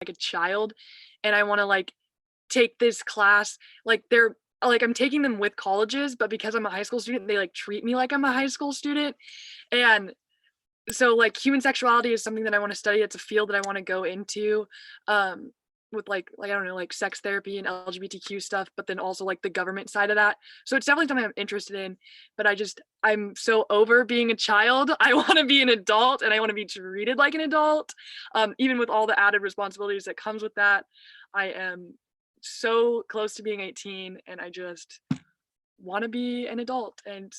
like a child, and I want to like take this class. Like they're like I'm taking them with colleges, but because I'm a high school student, they like treat me like I'm a high school student. And so like human sexuality is something that I want to study. It's a field that I want to go into. With like I don't know, like sex therapy and LGBTQ stuff, but then also like the government side of that. So it's definitely something I'm interested in, but I'm so over being a child. I want to be an adult and I want to be treated like an adult. Even with all the added responsibilities that comes with that. I am so close to being 18 and I just want to be an adult. And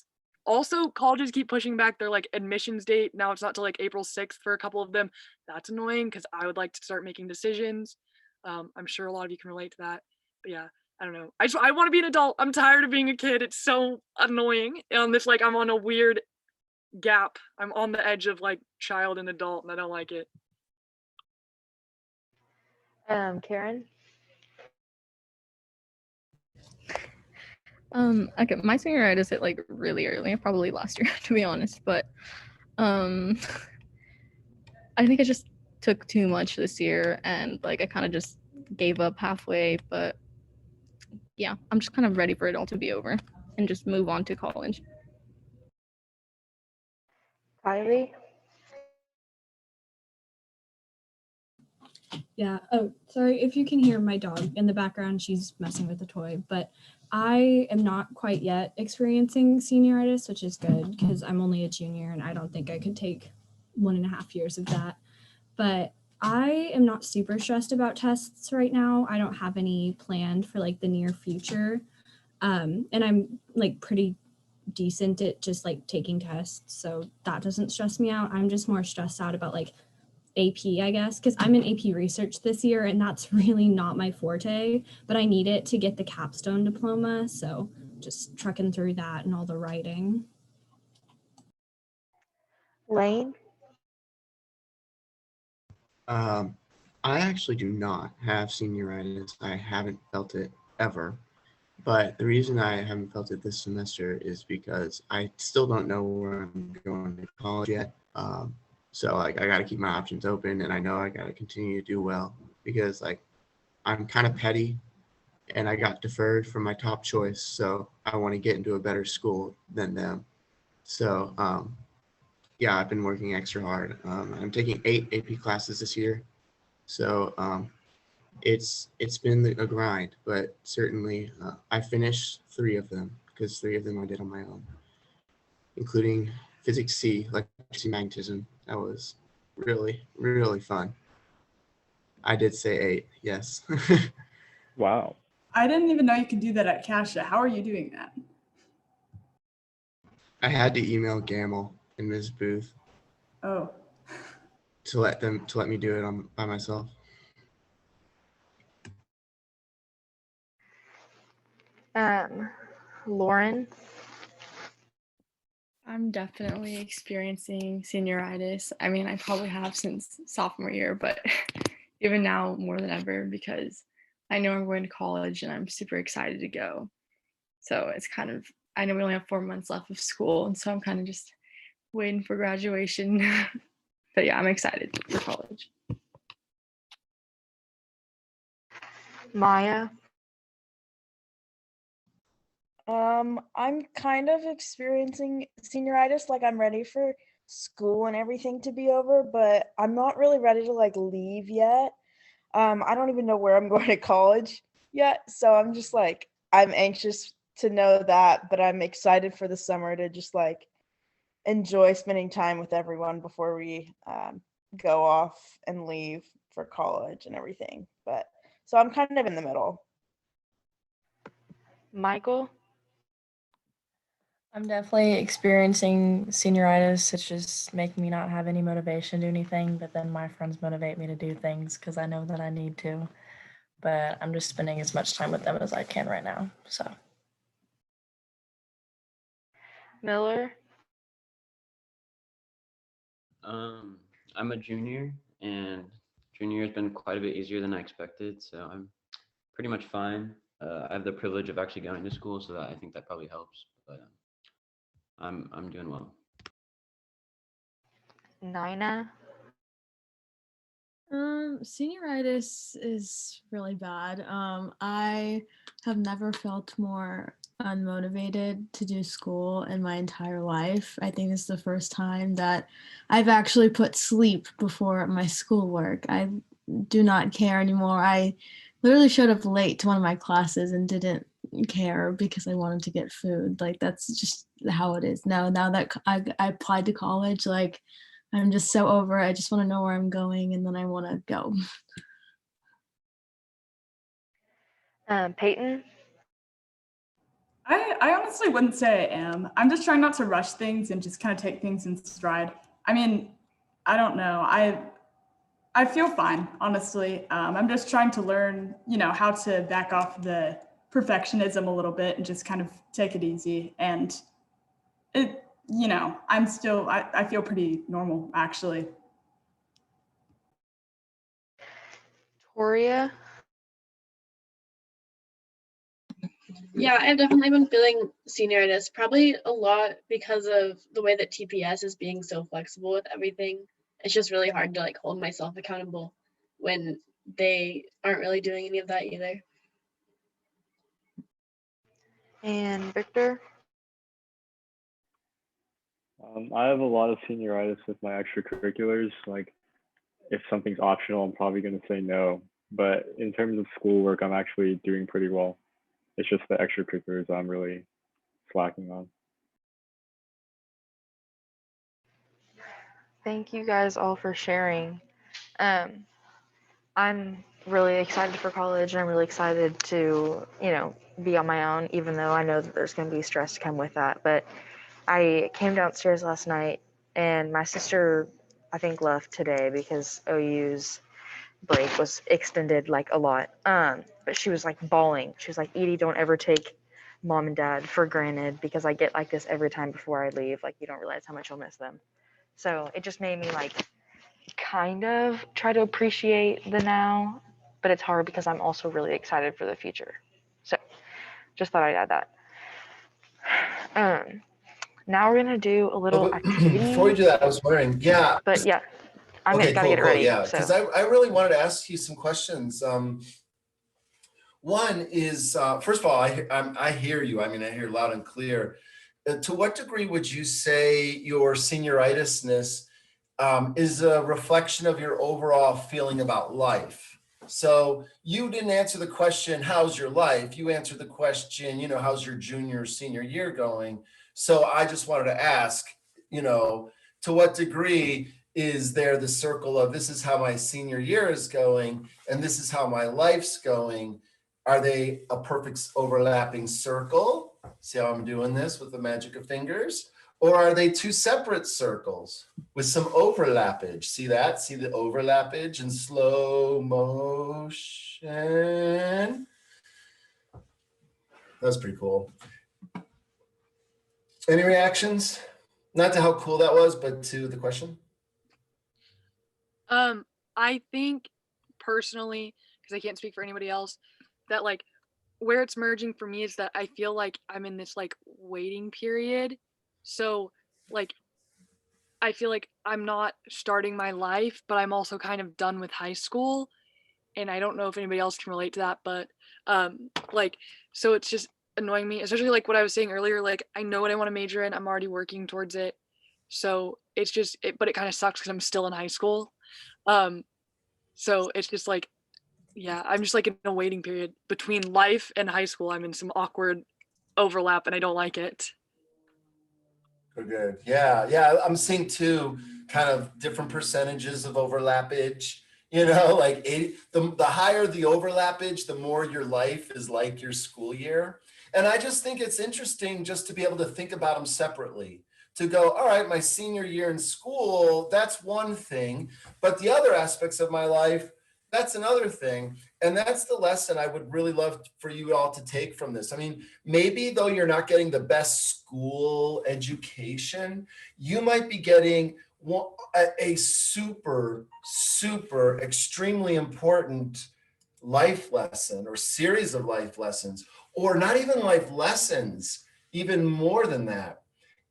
also colleges keep pushing back their like admissions date. Now it's not till like April 6th for a couple of them. That's annoying because I would like to start making decisions. I'm sure a lot of you can relate to that. But yeah, I don't know. I want to be an adult. I'm tired of being a kid. It's so annoying. It's like I'm on a weird gap. I'm on the edge of like child and adult and I don't like it. Karen? Okay, my senioritis hit like really early, probably last year to be honest, but um I think I just took too much this year and like I kind of just gave up halfway, but yeah, I'm just kind of ready for it all to be over and just move on to college. Kylie? Yeah. Oh, sorry if you can hear my dog in the background. She's messing with a toy, but I am not quite yet experiencing senioritis, which is good because I'm only a junior and I don't think I could take 1.5 years of that. But I am not super stressed about tests right now. I don't have any planned for like the near future. And I'm like pretty decent at just like taking tests. So that doesn't stress me out. I'm just more stressed out about like AP, I guess, because I'm in AP research this year and that's really not my forte, but I need it to get the capstone diploma. So just trucking through that and all the writing. Lane? I actually do not have senioritis. I haven't felt it ever. But the reason I haven't felt it this semester is because I still don't know where I'm going to college yet. So like I got to keep my options open, and I know I got to continue to do well because like I'm kind of petty, and I got deferred from my top choice, so I want to get into a better school than them. So yeah, I've been working extra hard. I'm taking 8 AP classes this year, so it's been a grind, but certainly I finished 3 of them because 3 of them I did on my own, including physics C, electricity magnetism. That was really fun. I did say 8, yes. Wow. I didn't even know you could do that at Casha. How are you doing that? I had to email Gamble and Ms. Booth Oh, to let me do it by myself. Lauren? I'm definitely experiencing senioritis. I mean, I probably have since sophomore year, but even now more than ever because I know I'm going to college and I'm super excited to go. So it's kind of, I know we only have 4 months left of school, and so I'm kind of just waiting for graduation. But yeah, I'm excited for college. Maya? I'm kind of experiencing senioritis, like I'm ready for school and everything to be over, but I'm not really ready to like leave yet. I don't even know where I'm going to college yet, so I'm just like I'm anxious to know that, but I'm excited for the summer to just like enjoy spending time with everyone before we go off and leave for college and everything. But so I'm kind of in the middle. Michael? I'm definitely experiencing senioritis. It's just making me not have any motivation to do anything, but then my friends motivate me to do things because I know that I need to. But I'm just spending as much time with them as I can right now. So Miller? I'm a junior, and junior has been quite a bit easier than I expected, so I'm pretty much fine. I have the privilege of actually going to school, so I think that probably helps. But I'm doing well. Nina? Senioritis is really bad. I have never felt more unmotivated to do school in my entire life. I think it's the first time that I've actually put sleep before my schoolwork. I do not care anymore. I literally showed up late to one of my classes and didn't care because I wanted to get food. Like that's just how it is now. Now that I applied to college, like I'm just so over it. I just want to know where I'm going and then I want to go. Peyton. I honestly wouldn't say I am. I'm just trying not to rush things and just kind of take things in stride. I mean, I don't know. I feel fine, honestly. I'm just trying to learn, how to back off the perfectionism a little bit and just kind of take it easy. And I feel pretty normal, actually. Toria. Yeah, I've definitely been feeling senioritis, probably a lot because of the way that TPS is being so flexible with everything. It's just really hard to like hold myself accountable when they aren't really doing any of that either. And Victor. I have a lot of senioritis with my extracurriculars. Like, if something's optional, I'm probably going to say no. But in terms of schoolwork, I'm actually doing pretty well. It's just the extracurriculars I'm really slacking on. Thank you guys all for sharing. I'm really excited for college and I'm really excited to, be on my own, even though I know that there's going to be stress to come with that. But I came downstairs last night and my sister, I think, left today because OU's break was extended like a lot. But she was like bawling. She was like, Edie, don't ever take mom and dad for granted because I get like this every time before I leave. Like, you don't realize how much I'll miss them. So it just made me like kind of try to appreciate the now, but it's hard because I'm also really excited for the future. So just thought I'd add that. Now we're gonna do a little activity. Before we do that, I was wondering, yeah. But yeah, I'm okay, gotta cool, get it ready. Yeah, so because I really wanted to ask you some questions. One is, first of all, I hear you. I mean, I hear loud and clear. To what degree would you say your senioritisness is a reflection of your overall feeling about life? So you didn't answer the question, how's your life? You answered the question, how's your junior or senior year going? So I just wanted to ask, to what degree is there the circle of this is how my senior year is going and this is how my life's going? Are they a perfect overlapping circle? See how I'm doing this with the magic of fingers? Or are they two separate circles with some overlappage? See that? See the overlappage in slow motion? That's pretty cool. Any reactions? Not to how cool that was, but to the question? I think personally, because I can't speak for anybody else, that like where it's merging for me is that I feel like I'm in this like waiting period. So like I feel like I'm not starting my life, but I'm also kind of done with high school. And I don't know if anybody else can relate to that, but like so it's just annoying me, especially like what I was saying earlier, like I know what I want to major in, I'm already working towards it. So it's just but it kind of sucks because I'm still in high school. So it's just like, yeah, I'm just like in a waiting period between life and high school. I'm in some awkward overlap and I don't like it. Good. Yeah. I'm seeing two kind of different percentages of overlappage. Like 80, the higher the overlappage, the more your life is like your school year. And I just think it's interesting just to be able to think about them separately. To go, all right, my senior year in school, that's one thing, but the other aspects of my life, that's another thing. And that's the lesson I would really love for you all to take from this. I mean, maybe though you're not getting the best school education, you might be getting a super, extremely important life lesson or series of life lessons, or not even life lessons, even more than that,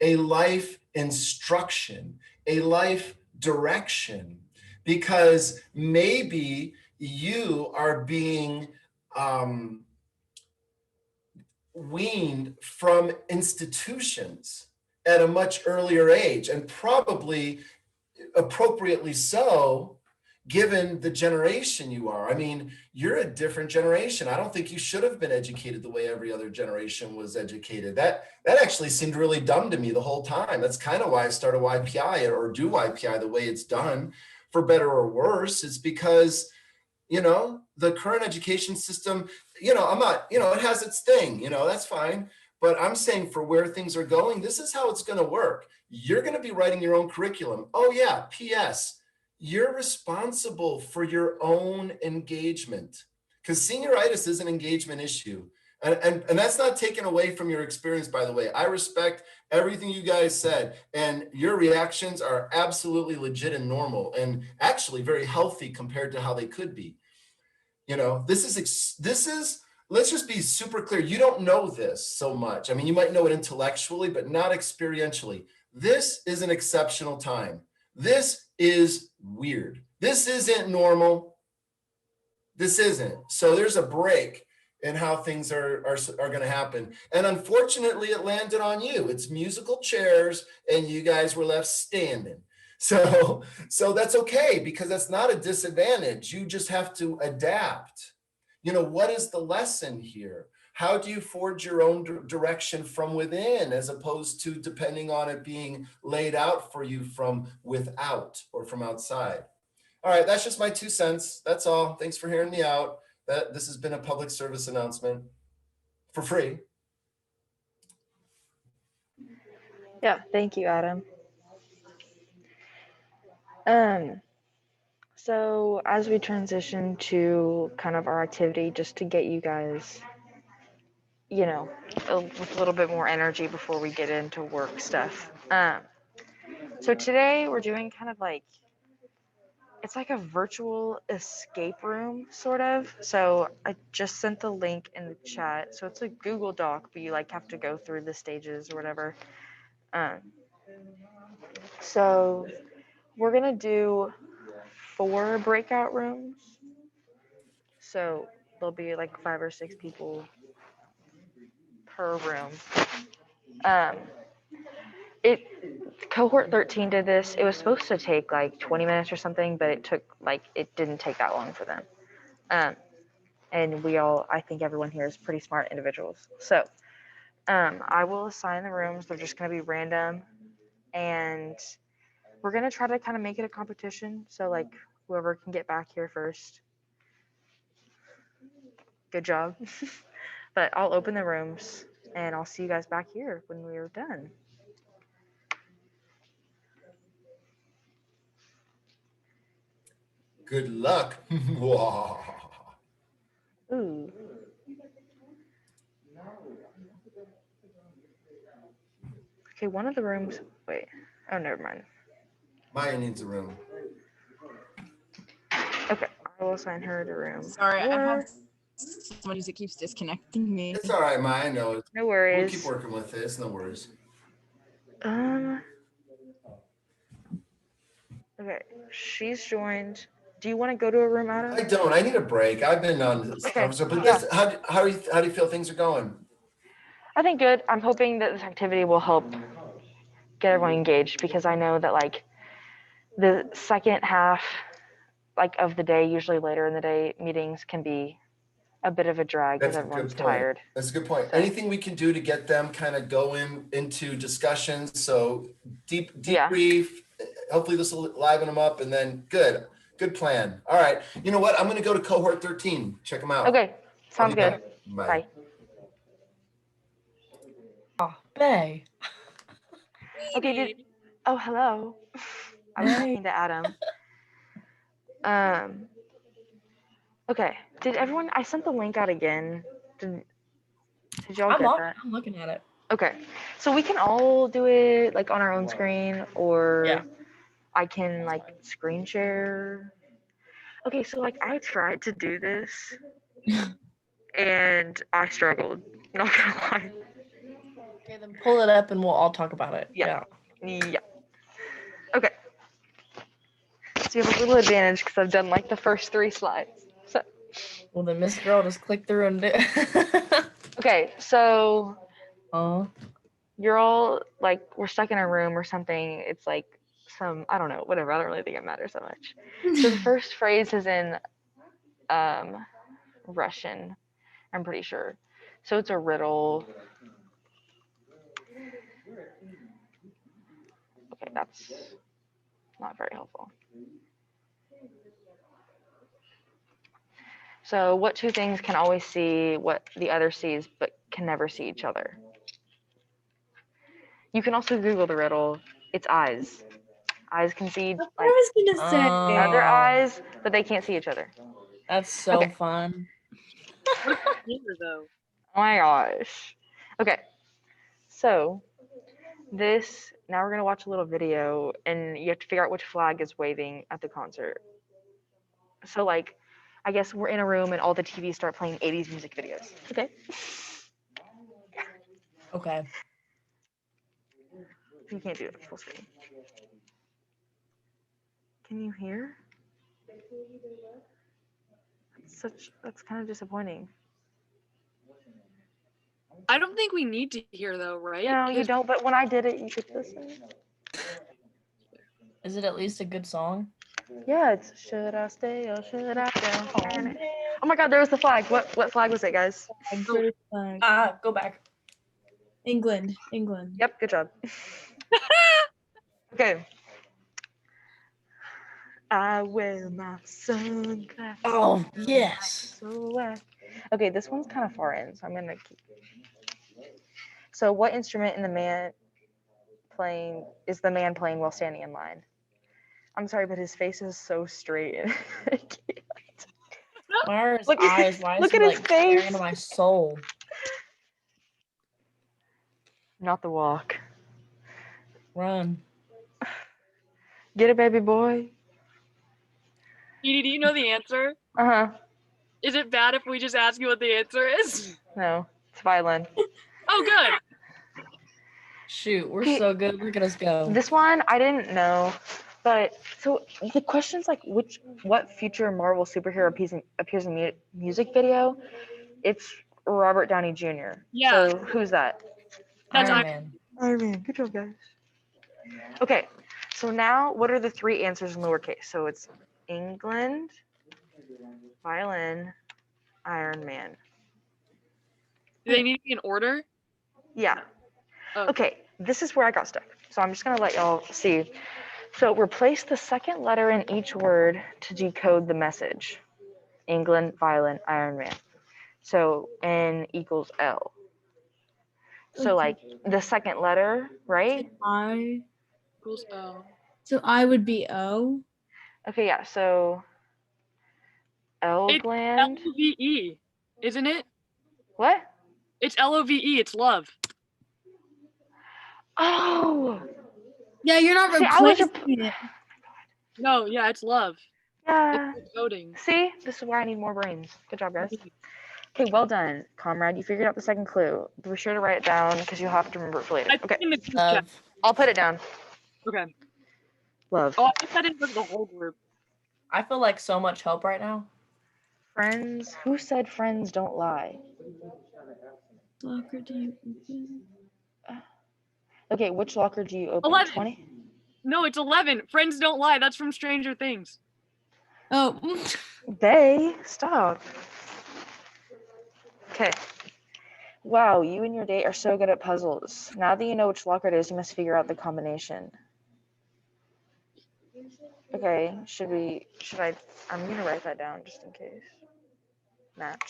a life instruction, a life direction because maybe you are being weaned from institutions at a much earlier age, and probably appropriately so, given the generation you are. I mean, you're a different generation. I don't think you should have been educated the way every other generation was educated. That actually seemed really dumb to me the whole time. That's kind of why I started YPI or do YPI the way it's done, for better or worse. It's because, you know, the current education system, you know, I'm not, you know, it has its thing, you know, that's fine. But I'm saying for where things are going, this is how it's going to work. You're going to be writing your own curriculum. Oh yeah, P.S. You're responsible for your own engagement, because senioritis is an engagement issue. And that's not taken away from your experience, by the way. I respect everything you guys said, and your reactions are absolutely legit and normal, and actually very healthy compared to how they could be. You know, this is, let's just be super clear. You don't know this so much. I mean, you might know it intellectually, but not experientially. This is an exceptional time. This is weird. This isn't normal. This isn't. So there's a break in how things are going to happen. And unfortunately, it landed on you. It's musical chairs, and you guys were left standing. So that's okay, because that's not a disadvantage. You just have to adapt. You know, what is the lesson here? How do you forge your own direction from within, as opposed to depending on it being laid out for you from without or from outside? All right, that's just my 2 cents. That's all. Thanks for hearing me out. This has been a public service announcement for free. Yeah, thank you, Adam. So as we transition to kind of our activity, just to get you guys, you know, with a little bit more energy before we get into work stuff. So today we're doing kind of like, it's like a virtual escape room, sort of. So I just sent the link in the chat. So it's a Google Doc, but you like have to go through the stages or whatever. So we're gonna do 4 breakout rooms. So there'll be like 5 or 6 people per room. Cohort 13 did this. It was supposed to take like 20 minutes or something, but it didn't take that long for them. And I think everyone here is pretty smart individuals. So I will assign the rooms. They're just gonna be random, and we're gonna try to kind of make it a competition. So like whoever can get back here first. Good job. But I'll open the rooms and I'll see you guys back here when we're done. Good luck. Ooh. Okay, one of the rooms, wait. Oh, never mind. Maya needs a room. Okay, I will assign her the room. Sorry, I have somebody that keeps disconnecting me. It's all right, Maya. No worries. We'll keep working with this. No worries. Okay, she's joined. Do you want to go to a room, Adam? I don't. I need a break. I've been on this conversation. But Yeah. How do you feel things are going? I think good. I'm hoping that this activity will help get everyone engaged, because I know that like the second half of the day, usually later in the day, meetings can be a bit of a drag because everyone's tired. That's a good point. Anything we can do to get them kind of going into discussions, so debrief, hopefully this will liven them up, and then good plan. All right, you know what? I'm going to go to Cohort 13. Check them out. Okay, sounds good. Bye. Oh, Bay. Okay, oh, hello. I was talking to Adam. Okay, did everyone, I sent the link out again. Did y'all get that? I'm looking at it. Okay, so we can all do it like on our own screen, or I can like screen share. Okay, so like I tried to do this and I struggled, not gonna lie. Okay, then pull it up and we'll all talk about it. Yeah. Okay. So So you have a little advantage because I've done like the first 3 slides. So Well, then Miss Girl just click through and do. okay, so Oh. you're all like we're stuck in a room or something. It's like I don't know, whatever. I don't really think it matters that much. So the first phrase is in Russian, I'm pretty sure. So it's a riddle. Okay, that's not very helpful. So what 2 things can always see what the other sees but can never see each other? You can also Google the riddle. It's eyes. Eyes can see That's what like I was gonna say. other Oh, eyes, but they can't see each other. that's so Okay. fun. What about here though? Oh my gosh. Okay. So now we're gonna watch a little video and you have to figure out which flag is waving at the concert. So like I guess we're in a room and all the TVs start playing 80s music videos. Okay. Okay. You can't do it full screen. Can you hear? That's kind of disappointing. I don't think we need to hear though, right? No, you don't, but when I did it, you could listen. Is it at least a good song? Yeah, it's should I stay or should I go? Oh my god, there was the flag. What flag was it, guys? British flag. Go back. England. Yep, good job. Okay. I wear my sunglasses. Oh, yes. So wet. Okay, this one's kind of far in, so I'm gonna keep. So, what instrument is the man playing while standing in line? I'm sorry, but his face is so straight. Why are his Look eyes? Why is look he at his like staring face. into my soul? Not the walk. Run. Get it, baby boy. Edie, do you know the answer? Uh-huh. Is it bad if we just ask you what the answer is? No, it's violin. Oh, good. Shoot, we're so good. Look at us go. This one I didn't know, but so the question's like what future Marvel superhero appears in music video? It's Robert Downey Jr. Yeah. So who's that? That's Iron Man. Iron Man. Good job, guys. Okay, so now what are the 3 answers in lowercase? So it's England, violin, Iron Man. Do they need to be in order? Yeah. Oh. Okay, this is where I got stuck. So I'm just gonna let y'all see. So replace the second letter in each word to decode the message. England, violin, Iron Man. So N equals L. So like the second letter, right? I. Equals O. So I would be O. Okay, yeah. So L It's gland. L-O-V-E, isn't it? What? It's L-O-V-E. It's love. Oh. Yeah, you're not See, I was replacing it. No, yeah, it's love. Yeah. It's coding. See, this is why I need more brains. Good job, guys. Okay, well done, comrade. You figured out the second clue. Be sure to write it down because you'll have to remember it for later. Okay. In the group chat. I'll put it down. Okay. Love. Oh, I think that is the whole group. I feel like so much help right now. Friends. Who said friends don't lie? Locker do you open? Okay, which locker do you open? 11. 20? No, it's 11. Friends don't lie. That's from Stranger Things. Oh. They stop. Okay. Wow, you and your date are so good at puzzles. Now that you know which locker it is, you must figure out the combination. Okay, I'm gonna write that down just in case. Match.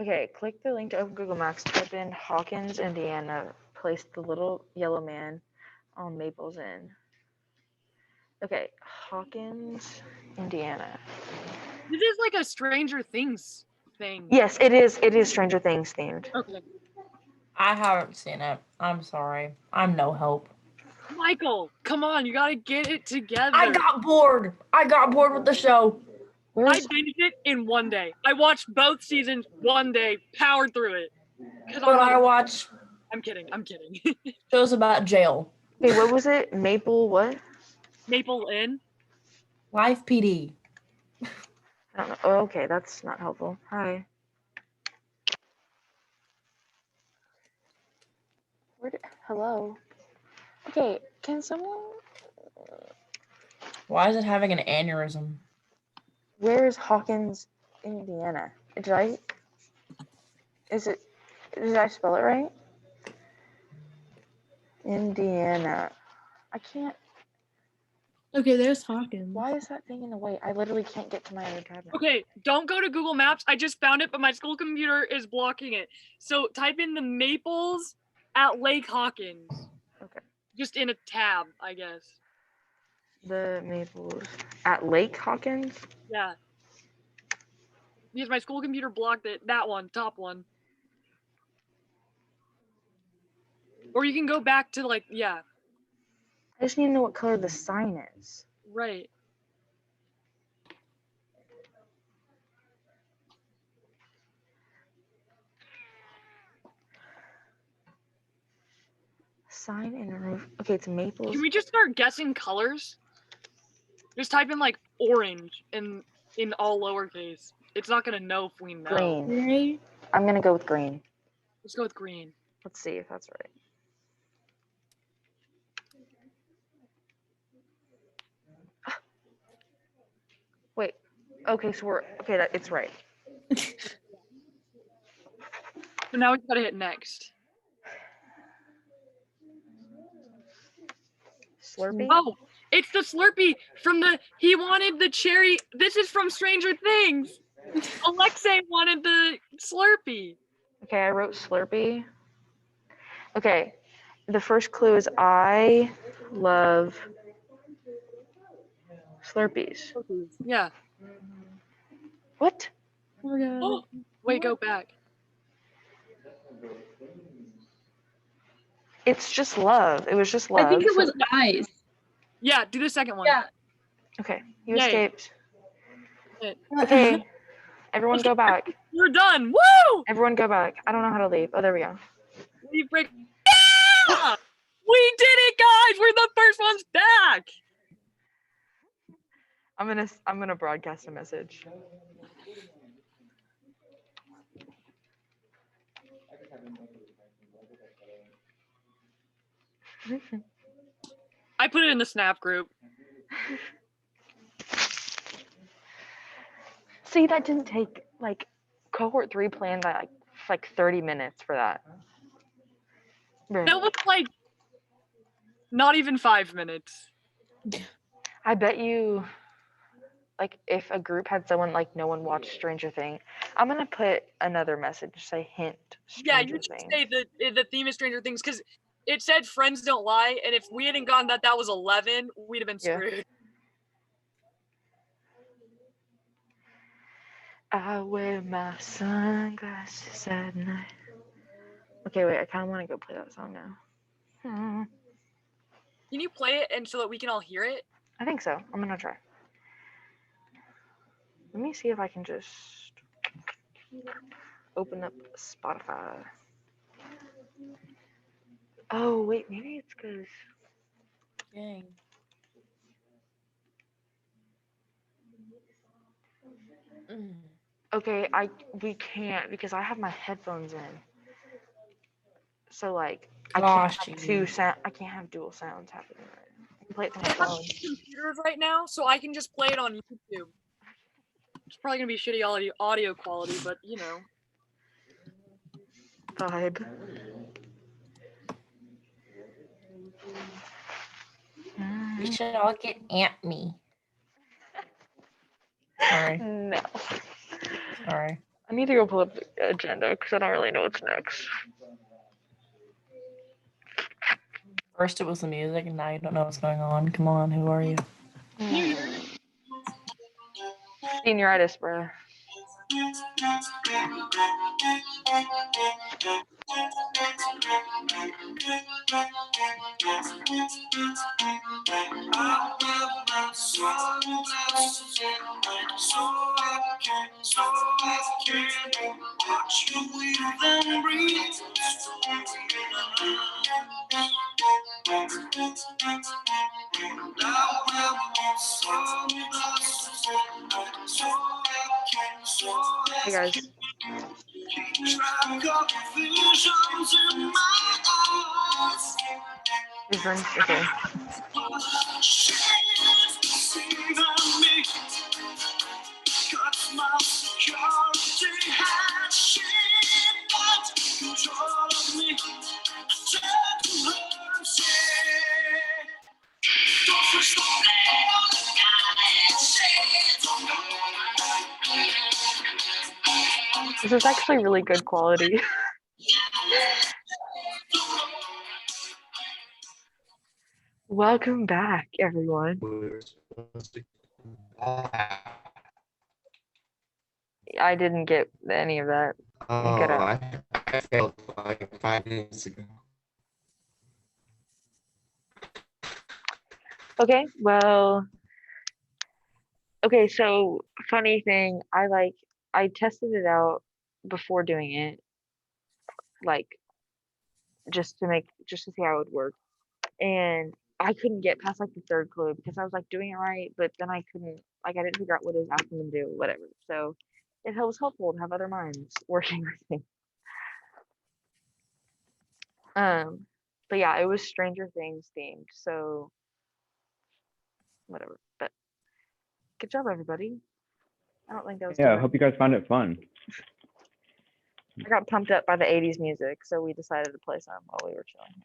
Okay, click the link to open Google Maps, type in Hawkins, Indiana, place the little yellow man on Maple's Inn. Okay, Hawkins, Indiana. This is like a Stranger Things thing. Yes, it is. It is Stranger Things themed. Okay. I haven't seen it. I'm sorry. I'm no help. Michael, come on, you gotta get it together. I got bored. I got bored with the show. I binged it in one day. I watched both seasons one day, powered through it. But I watch I'm kidding. I'm kidding. shows about jail. Okay, what was it? Maple what? Maple Inn. Life PD. I don't know. Oh, okay, that's not helpful. Hi. Hello. Okay, can someone? Why is it having an aneurysm? Where is Hawkins, Indiana? Did I? Is it? Did I spell it right? Indiana. I can't. Okay, there's Hawkins. Why is that thing in the way? I literally can't get to my other tab now. Okay, don't go to Google Maps. I just found it, but my school computer is blocking it. So type in the Maples at Lake Hawkins. Okay. Just in a tab, I guess. The Maples at Lake Hawkins. Yeah. Because my school computer blocked it. That one, top one. Or you can go back to like, yeah, I just need to know what color the sign is. right. Sign in a roof. Okay, it's Maples. Can we just start guessing colors? Just type in like orange in all lowercase. It's not gonna know if we know. Green. Right? I'm gonna go with green. Let's go with green. Let's see if that's right. Wait. Okay, so we're okay. It's right. So now we gotta hit next. Slurpee. Oh, it's the Slurpee from the. He wanted the cherry. This is from Stranger Things. Alexei wanted the Slurpee. Okay, I wrote Slurpee. Okay, the first clue is I love Slurpees. Yeah. What? Oh my god. Oh, wait, go back. It's just love. It was just love. I think it so- was eyes. Yeah, do the second one. Yeah. Okay, you Yay. escaped. It. Okay, everyone go back. We're done. Woo! Everyone go back. I don't know how to leave. Oh, there we go. We break. Yeah! We did it, guys. We're the first ones back. I'm gonna broadcast a message. I put it in the Snap group. See, that didn't take like cohort 3 planned like 30 minutes for that. Bruh. That was like not even 5 minutes. I bet you, like, if a group had someone like no one watched Stranger Things, I'm gonna put another message say hint Yeah, Stranger you should Things. say the theme is Stranger Things because it said friends don't lie, and if we hadn't gotten that was 11, we'd have been Yeah. screwed. I wear my sunglasses at night. Okay, wait, I kind of want to go play that song now. Can you play it and so that we can all hear it? I think so. I'm gonna try. Let me see if I can just open up Spotify. Oh, wait, maybe it's because. Dang. Okay, we can't because I have my headphones in. So like I can't have I can't have dual sounds happening. I can play it from my I have phone. computers right now, so I can just play it on YouTube. It's probably gonna be shitty audio quality, but you know. Vibe. We should all get Aunt Me. Sorry. No. Sorry. I need to go pull up the agenda because I don't really know what's next. First it was the music, and now you don't know what's going on. Come on, who are you? Senioritis, bruh. Hey guys. These rooms, okay. This is actually really good quality. Welcome back, everyone. I didn't get any of that. Oh, Get up. I failed like 5 minutes ago. Okay, well, okay, so funny thing, I tested it out before doing it, like just to see how it would work. And I couldn't get past like the third clue because I was like doing it right, but then I couldn't, like I didn't figure out what it was asking them to do, whatever. So it was helpful to have other minds working with me. But yeah, it was Stranger Things themed, so whatever. But good job, everybody. I don't think that was too Yeah, I hard. hope you guys found it fun. I got pumped up by the 80s music, so we decided to play some while we were chilling.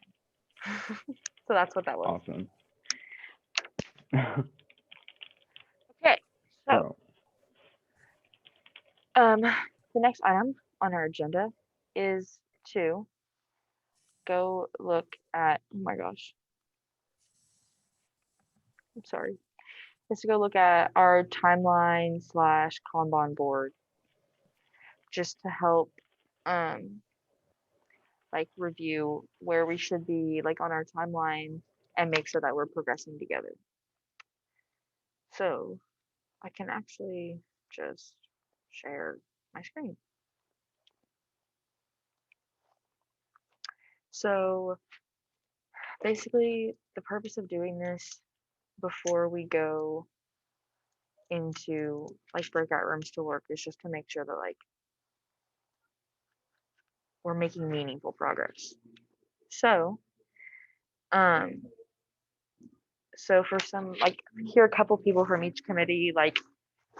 So that's what that was. Awesome. Okay, so So, the next item on our agenda is to go look at, oh my gosh, I'm sorry. Is to go look at our timeline slash Kanban board just to help like review where we should be like on our timeline and make sure that we're progressing together. So I can actually just share my screen. So basically the purpose of doing this before we go into like breakout rooms to work is just to make sure that like we're making meaningful progress. So so for some like here a couple people from each committee, like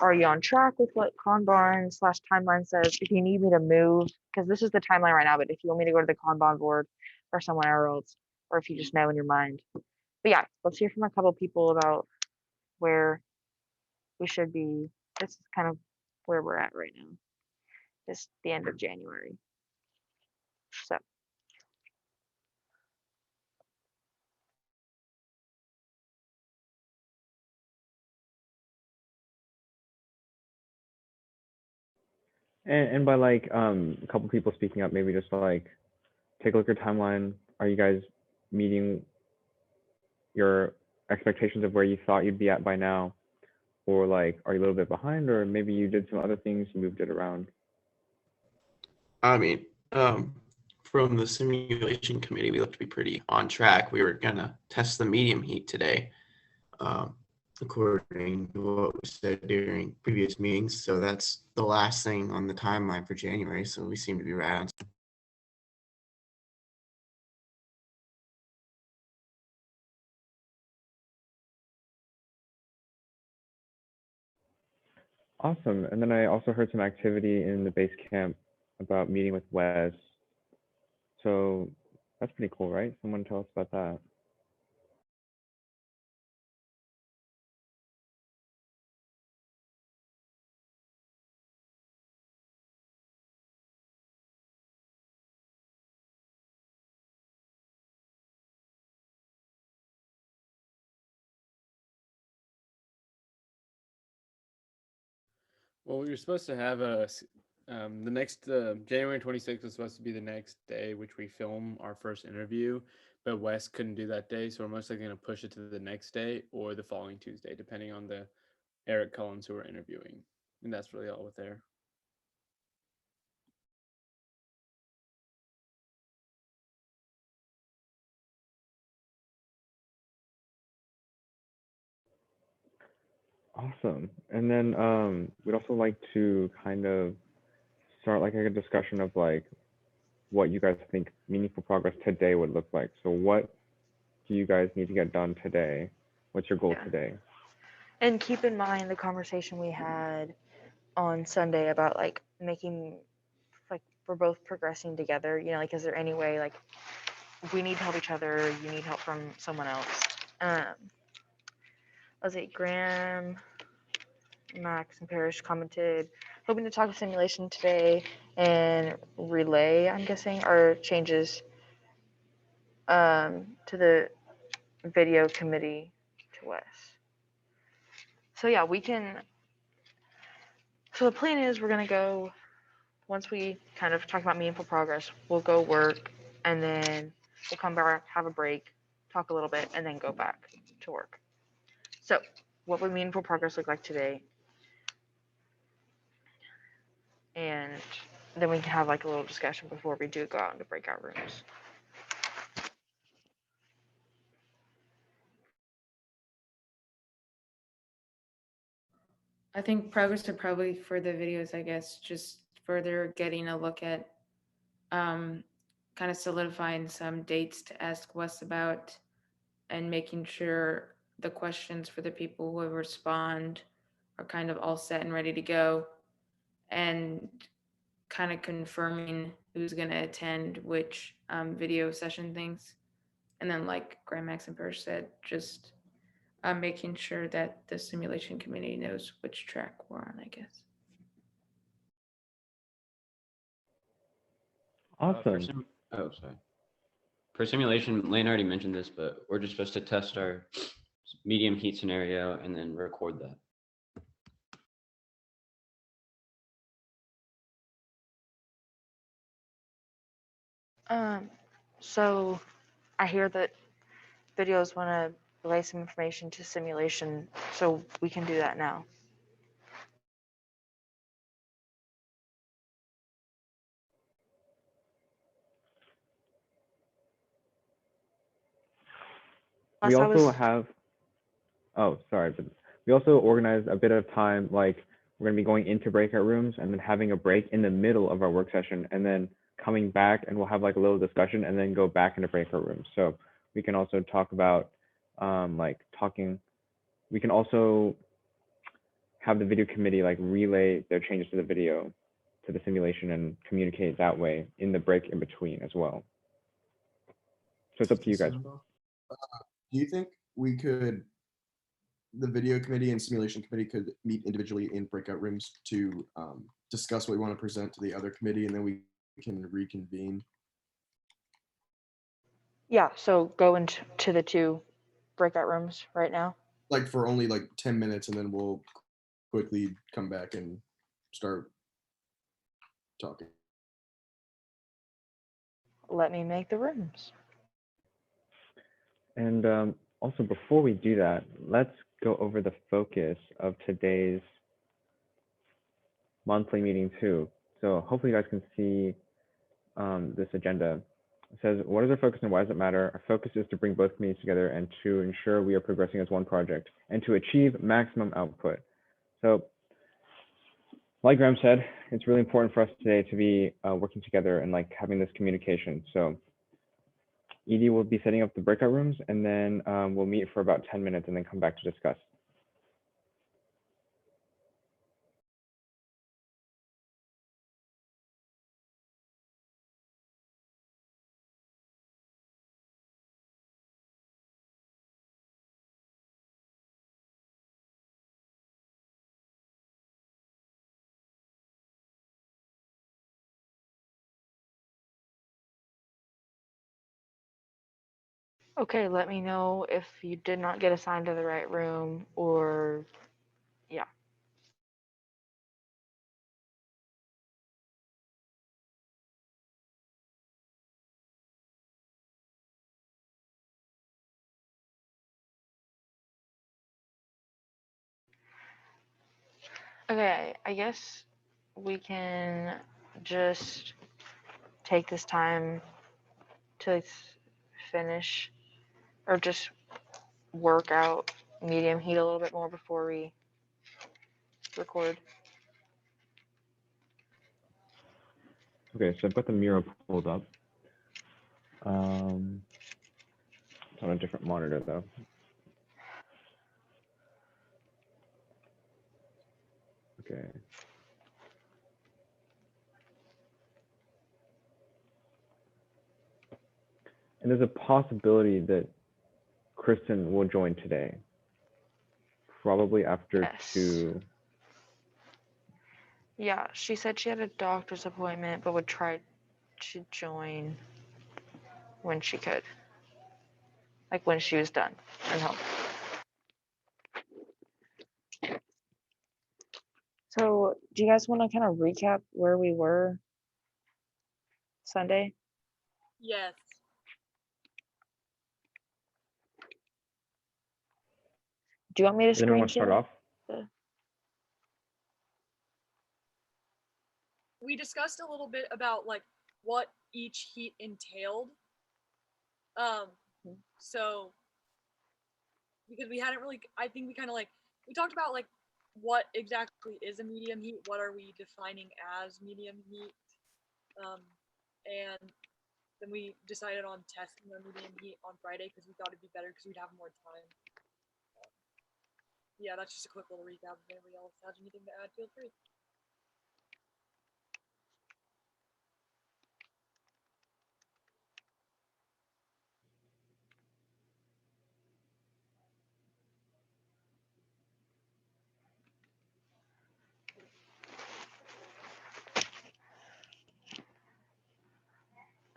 are you on track with what Kanban slash timeline says? If you need me to move, because this is the timeline right now, but if you want me to go to the Kanban board or somewhere else, or if you just know in your mind. But yeah, let's hear from a couple people about where we should be. This is kind of where we're at right now. It's the end of January. So and by like a couple people speaking up, maybe just like take a look at your timeline. Are you guys meeting your expectations of where you thought you'd be at by now? Or like, are you a little bit behind, or maybe you did some other things, you moved it around? I mean, from the simulation committee, we looked to be pretty on track. We were gonna test the medium heat today, according to what we said during previous meetings. So that's the last thing on the timeline for January. So we seem to be right on. Awesome. And then I also heard some activity in the base camp about meeting with Wes. So that's pretty cool, right? Someone tell us about that. Well, we were supposed to have a The next January 26th was supposed to be the next day which we film our first interview, but Wes couldn't do that day, so we're most likely going to push it to the next day or the following Tuesday, depending on the Eric Cullens who we're interviewing. And that's really all with there. Awesome. And then we'd also like to kind of start like a discussion of like what you guys think meaningful progress today would look like. So what do you guys need to get done today? What's your goal Yeah. today? And keep in mind the conversation we had on Sunday about like making, like, we're both progressing together, you know, like, is there any way, like, we need to help each other, you need help from someone else. Let's see, Graham, Max, and Parrish commented, hoping to talk simulation today, and relay, I'm guessing, are changes to the video committee to Wes. So yeah, we can, so the plan is we're gonna go, once we kind of talk about meaningful progress, we'll go work, and then we'll come back, have a break, talk a little bit, and then go back to work. So what would meaningful progress look like today? And then we can have like a little discussion before we do go out into breakout rooms. I think progress are probably for the videos, I guess, just further getting a look at kind of solidifying some dates to ask Wes about and making sure the questions for the people who respond are kind of all set and ready to go, and kind of confirming who's going to attend which video session things. And then like Graham Max and Persh said, just making sure that the simulation committee knows which track we're on, I guess. Awesome. Oh, sorry. For simulation, Lane already mentioned this, but we're just supposed to test our medium heat scenario and then record that. So I hear that videos want to relay some information to simulation, so we can do that now. We also have, oh, sorry, but we also organized a bit of time, like we're going to be going into breakout rooms and then having a break in the middle of our work session and then coming back, and we'll have like a little discussion and then go back into breakout rooms. So we can also talk about we can also have the video committee like relay their changes to the video to the simulation and communicate that way in the break in between as well. So it's up to you guys. Do you think we could, the video committee and simulation committee could meet individually in breakout rooms to discuss what we want to present to the other committee, and then we can reconvene? Yeah, so go into the two breakout rooms right now. Like for only like 10 minutes, and then we'll quickly come back and start talking. Let me make the rooms. And also, before we do that, let's go over the focus of today's monthly meeting too. So hopefully you guys can see this agenda. It says, what is our focus and why does it matter? Our focus is to bring both communities together and to ensure we are progressing as one project and to achieve maximum output. So like Graham said, it's really important for us today to be working together and like having this communication. So Edie will be setting up the breakout rooms, and then we'll meet for about 10 minutes and then come back to discuss. Okay, let me know if you did not get assigned to the right room, or yeah. Okay, I guess we can just take this time to finish or just work out medium heat a little bit more before we record. Okay, so I've got the Miro pulled up. It's on a different monitor though. Okay. And there's a possibility that Kristen will join today. Probably after Yes. 2. Yeah, she said she had a doctor's appointment, but would try to join when she could. Like when she was done and home. So, do you guys want to kind of recap where we were Sunday? Yes. Do you want me to Does anyone want to start share off? We discussed a little bit about like what each heat entailed. So because we hadn't really, I think we kind of like, we talked about like what exactly is a medium heat, what are we defining as medium heat, and then we decided on testing our medium heat on Friday because we thought it'd be better because we'd have more time. Yeah, that's just a quick little recap. If anybody else has anything to add, feel free.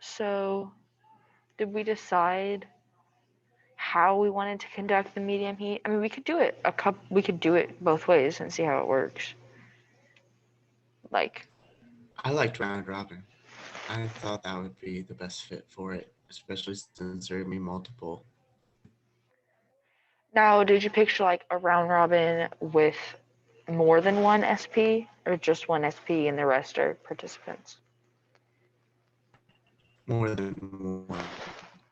So, did we decide how we wanted to conduct the medium heat? I mean, we could do it we could do it both ways and see how it works. Like, I liked round robin. I thought that would be the best fit for it, especially since there would be multiple. now, did you picture like a round robin with more than one SP or just one SP and the rest are participants? More than one.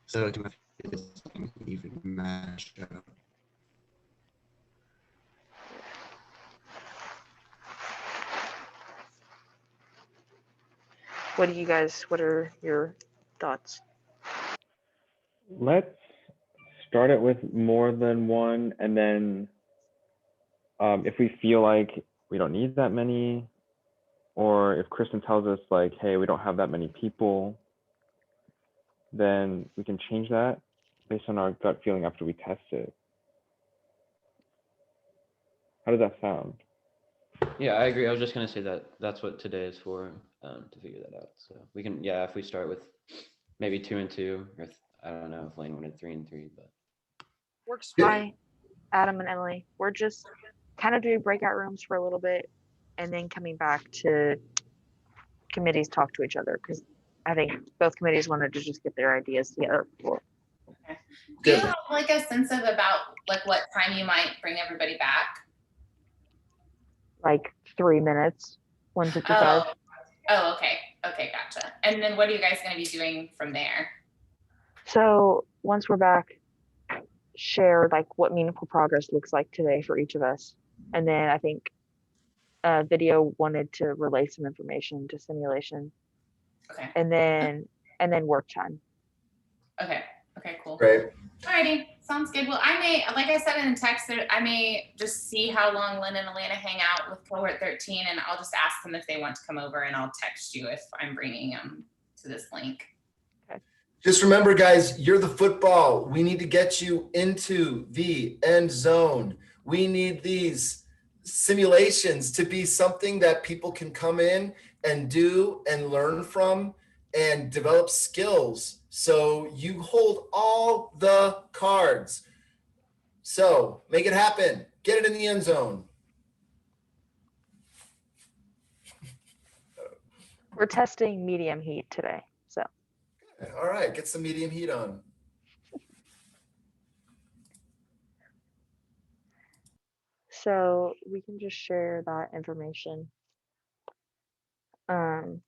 So it can feel like an even matchup. What are your thoughts? Let's start it with more than one, and then if we feel like we don't need that many, or if Kristen tells us like, hey, we don't have that many people, then we can change that based on our gut feeling after we test it. How does that sound? Yeah, I agree. I was just gonna say that that's what today is for, to figure that out. So we can, yeah, if we start with maybe 2 and 2, or I don't know if Lane wanted 3 and 3, but works. Hi, Adam and Emily. We're just kind of doing breakout rooms for a little bit and then coming back to committees talk to each other because I think both committees wanted to just get their ideas together. Do you have like a sense of about like what time you might bring everybody back? Like 3 minutes, 1:55. Oh, okay. Okay, gotcha. And then what are you guys going to be doing from there? So once we're back, share like what meaningful progress looks like today for each of us. And then I think video wanted to relay some information to simulation. Okay. And then work time. Okay. Okay, cool. Great. Alrighty, sounds good. Well, I may, like I said in the text, I may just see how long Lynn and Alana hang out with Cohort 13, and I'll just ask them if they want to come over, and I'll text you if I'm bringing them to this link. Just remember, guys, you're the football. We need to get you into the end zone. We need these simulations to be something that people can come in and do and learn from and develop skills. So you hold all the cards. So make it happen. Get it in the end zone. We're testing medium heat today. So all right, get some medium heat on. So we can just share that information. Um,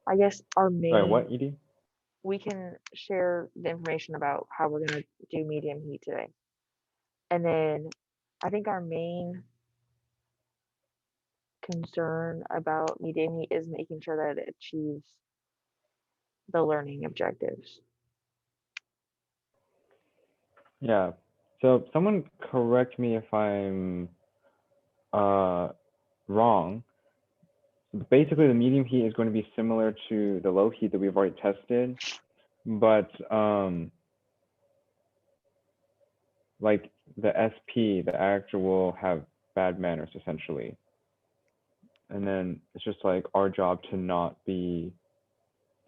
I guess our Sorry, what, main, Edie? we can share the information about how we're gonna do medium heat today. And then I think our main concern about medium heat is making sure that it achieves the learning objectives. Yeah. So someone correct me if I'm wrong. Basically, the medium heat is going to be similar to the low heat that we've already tested, but like the SP, the actor will have bad manners essentially. And then it's just like our job to not be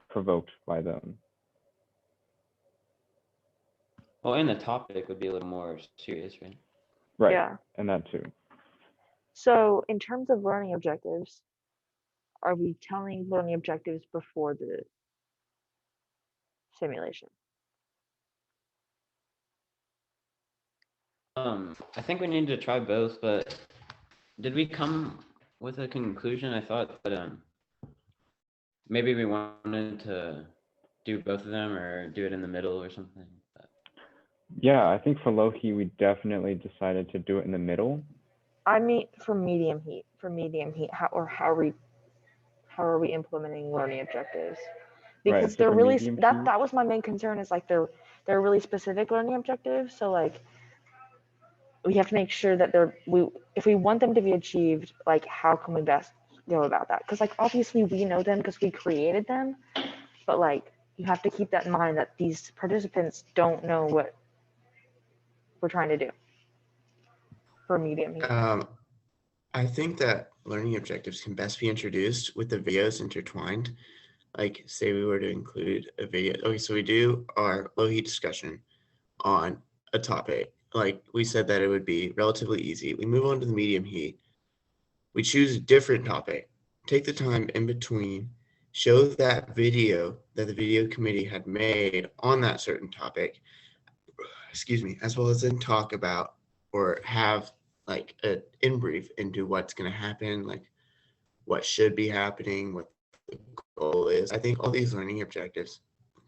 provoked by them. Well, and the topic would be a little more serious, right? Right. Yeah. And that too. So in terms of learning objectives, are we telling learning objectives before the simulation? I think we need to try both, but did we come with a conclusion? I thought that maybe we wanted to do both of them or do it in the middle or something. But Yeah, I think for low heat, we definitely decided to do it in the middle. I mean, for medium heat, how are we implementing learning objectives? Because Right, so they're for really medium that heat, that was my main concern is like they're really specific learning objectives. So like we have to make sure that if we want them to be achieved, like how can we best go about that? Because like obviously we know them because we created them, but like you have to keep that in mind that these participants don't know what we're trying to do for medium heat. I think that learning objectives can best be introduced with the videos intertwined. Like, say we were to include a video. Okay, so we do our low heat discussion on a topic. Like we said that it would be relatively easy. We move on to the medium heat. We choose a different topic. Take the time in between, show that video that the video committee had made on that certain topic, excuse me, as well as then talk about or have like an in brief into what's going to happen, like what should be happening, what the goal is. I think all these learning objectives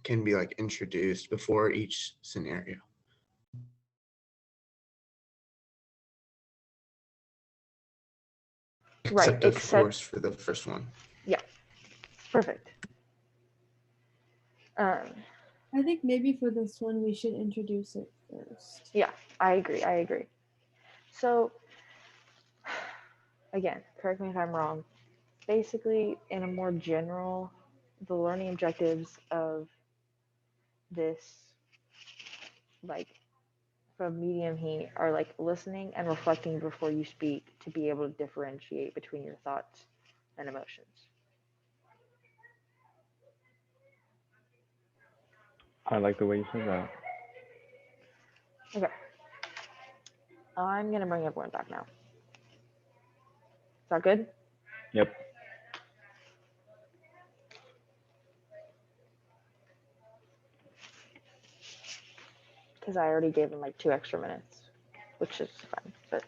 can be like introduced before each scenario. Right, Of course, for the first one. Yeah, perfect. I think maybe for this one we should introduce it first. Yeah, I agree. So again, correct me if I'm wrong. Basically, in a more general, the learning objectives of this, like from medium heat, are like listening and reflecting before you speak to be able to differentiate between your thoughts and emotions. I like the way you said that. Okay. I'm gonna bring everyone back now. Is that good? Yep. Because I already gave them like 2 extra minutes, which is fine. But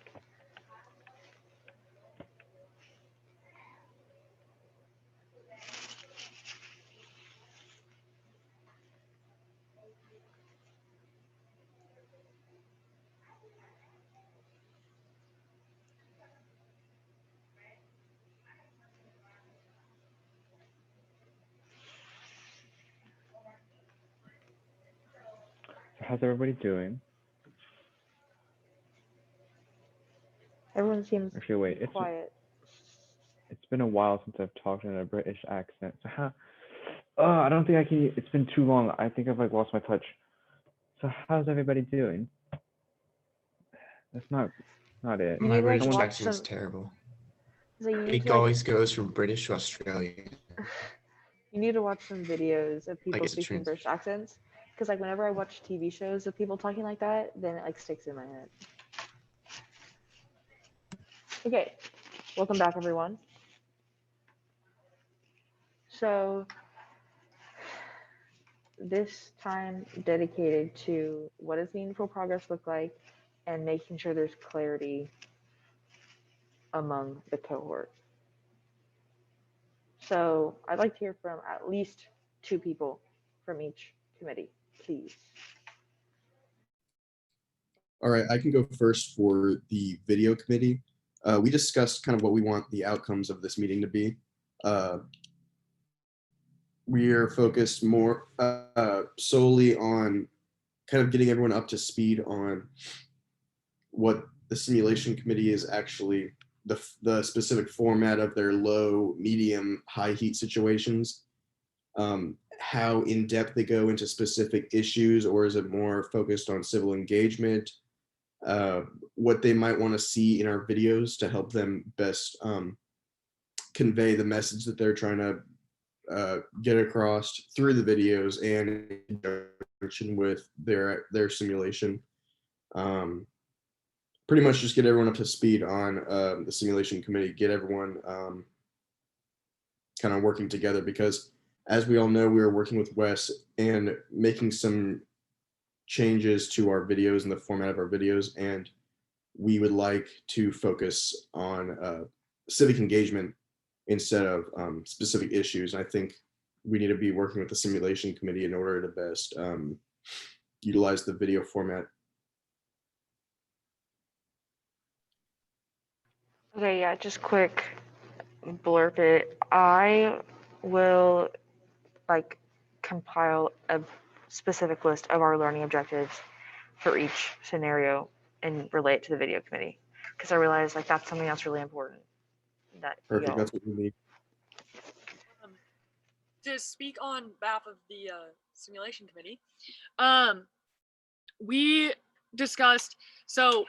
So how's everybody doing? everyone seems Actually, wait, quiet. it's been a while since I've talked in a British accent. So how? Oh, I don't think I can. It's been too long. I think I've like lost my touch. So how's everybody doing? That's not it. My British watch accent is some- terrible. So you need It to, like, always goes from British to Australian. you need to watch some videos of people it's a speaking British accents. Because like whenever I watch TV shows of people talking like that, then it like sticks in my head. Okay, welcome back everyone. So this time dedicated to what does meaningful progress look like and making sure there's clarity among the cohort. So I'd like to hear from at least 2 people from each committee, please. All right, I can go first for the video committee. We discussed kind of what we want the outcomes of this meeting to be. We are focused more solely on kind of getting everyone up to speed on what the simulation committee is actually, the specific format of their low, medium, high heat situations, how in depth they go into specific issues, or is it more focused on civil engagement, what they might want to see in our videos to help them best convey the message that they're trying to get across through the videos and in conjunction with their simulation. Pretty much just get everyone up to speed on the simulation committee, get everyone kind of working together, because as we all know, we are working with Wes and making some changes to our videos and the format of our videos, and we would like to focus on civic engagement instead of specific issues. And I think we need to be working with the simulation committee in order to best utilize the video format. Okay, yeah, just quick blurb it. I will like compile a specific list of our learning objectives for each scenario and relate it to the video committee, because I realize like that's something that's really important. That Perfect, y'all. that's what we need. To speak on behalf of the simulation committee, we discussed, so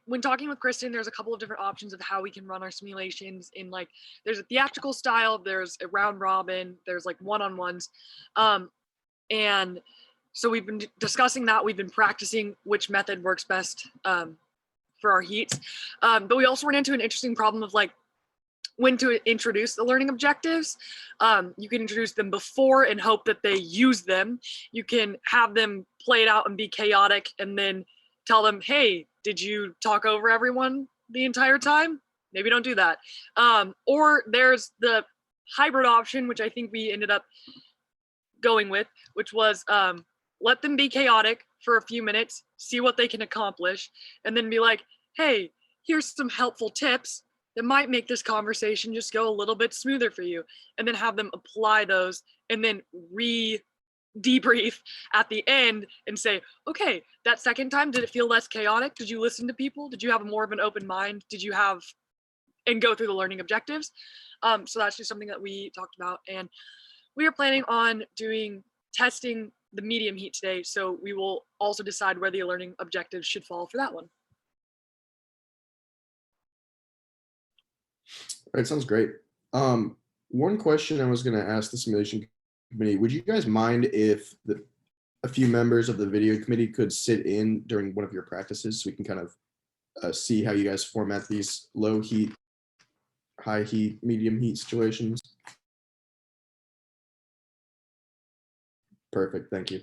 when talking with Kristen, there's a couple of different options of how we can run our simulations in, like, there's a theatrical style, there's a round robin, there's like one-on-ones. And so we've been discussing that. We've been practicing which method works best for our heats. But we also ran into an interesting problem of like when to introduce the learning objectives. You can introduce them before and hope that they use them. You can have them play it out and be chaotic and then tell them, hey, did you talk over everyone the entire time? Maybe don't do that. Or there's the hybrid option, which I think we ended up going with, which was let them be chaotic for a few minutes, see what they can accomplish, and then be like, hey, here's some helpful tips that might make this conversation just go a little bit smoother for you, and then have them apply those and then debrief at the end and say, okay, that second time, did it feel less chaotic? Did you listen to people? Did you have more of an open mind? Did you have, and go through the learning objectives? So that's just something that we talked about. And we are planning on testing the medium heat today. So we will also decide where the learning objectives should fall for that one. All right, sounds great. One question I was going to ask the simulation committee, would you guys mind if a few members of the video committee could sit in during one of your practices so we can kind of see how you guys format these low heat, high heat, medium heat situations? Perfect, thank you.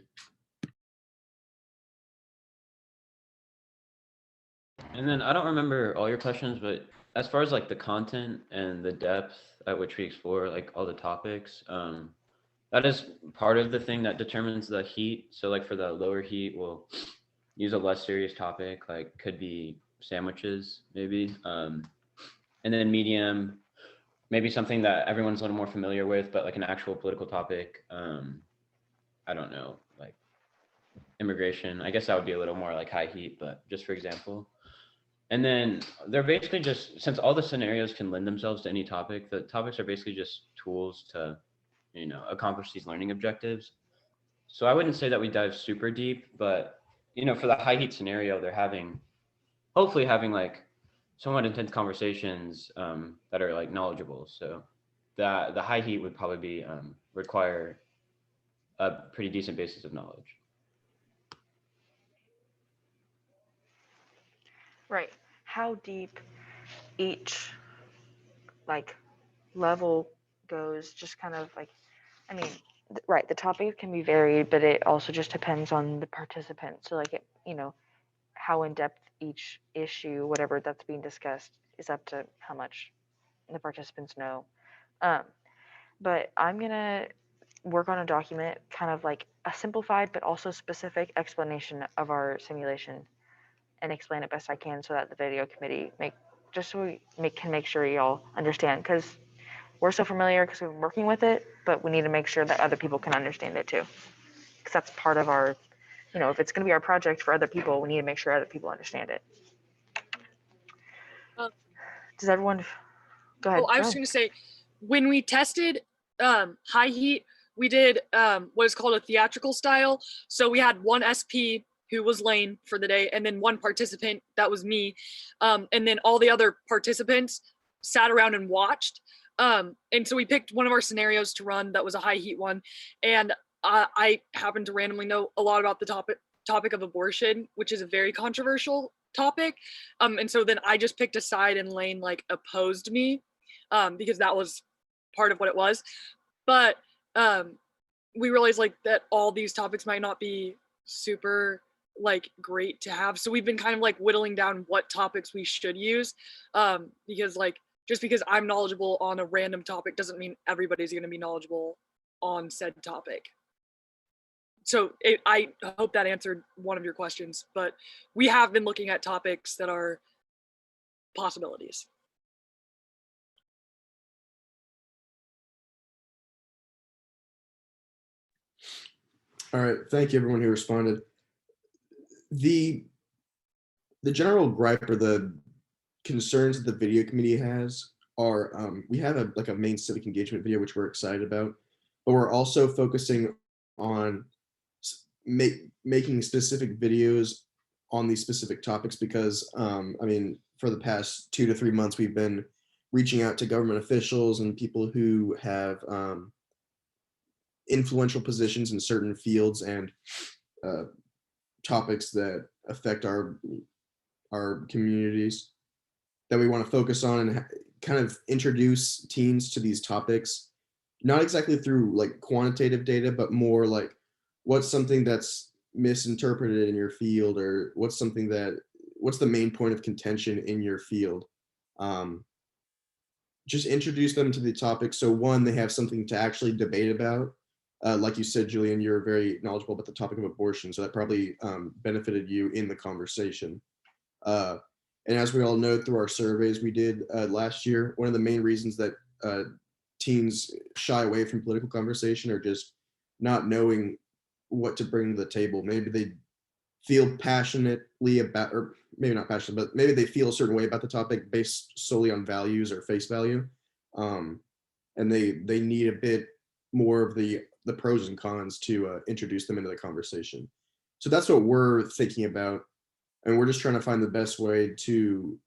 And then I don't remember all your questions, but as far as like the content and the depth at which we explore like all the topics, that is part of the thing that determines the heat. So like for the lower heat, we'll use a less serious topic, like could be sandwiches maybe. And then medium, maybe something that everyone's a little more familiar with, but like an actual political topic. I don't know, like immigration. I guess that would be a little more like high heat, but just for example. And then they're basically just, since all the scenarios can lend themselves to any topic, the topics are basically just tools to, accomplish these learning objectives. So I wouldn't say that we dive super deep, but, for the high heat scenario, they're hopefully having like somewhat intense conversations that are like knowledgeable. So the high heat would probably be require a pretty decent basis of knowledge. Right. How deep each like level goes, just kind of like, I mean, right, the topic can be varied, but it also just depends on the participant. So like, how in depth each issue, whatever that's being discussed, is up to how much the participants know. Um, but I'm gonna work on a document, kind of like a simplified but also specific explanation of our simulation, and explain it best I can so that the video committee can make sure y'all understand, because we're so familiar because we've been working with it, but we need to make sure that other people can understand it too, because that's part of our, if it's going to be our project for other people, we need to make sure other people understand it. Does everyone go ahead? Oh, I was going to say, when we tested high heat, we did what is called a theatrical style. So we had one SP who was Lane for the day, and then one participant, that was me. And then all the other participants sat around and watched. And so we picked one of our scenarios to run that was a high heat one. And I happened to randomly know a lot about the topic of abortion, which is a very controversial topic. And so then I just picked a side, and Lane like opposed me because that was part of what it was. But we realized like that all these topics might not be super like great to have. So we've been kind of like whittling down what topics we should use, because like just because I'm knowledgeable on a random topic doesn't mean everybody's going to be knowledgeable on said topic. So I hope that answered one of your questions, but we have been looking at topics that are possibilities. All right, thank you everyone who responded. The general gripe or the concerns that the video committee has are, we have a main civic engagement video, which we're excited about, but we're also focusing on making specific videos on these specific topics because, I mean, for the past 2 to 3 months, we've been reaching out to government officials and people who have influential positions in certain fields and topics that affect our communities that we want to focus on and kind of introduce teens to these topics, not exactly through like quantitative data, but more like what's something that's misinterpreted in your field, or what's the main point of contention in your field. Just introduce them to the topic. So one, they have something to actually debate about. Like you said, Julian, you're very knowledgeable about the topic of abortion, so that probably benefited you in the conversation. And as we all know through our surveys we did last year, one of the main reasons that teens shy away from political conversation are just not knowing what to bring to the table. Maybe they feel passionately about, or maybe not passionate, but maybe they feel a certain way about the topic based solely on values or face value. And they need a bit more of the pros and cons to introduce them into the conversation. So that's what we're thinking about. And we're just trying to find the best way to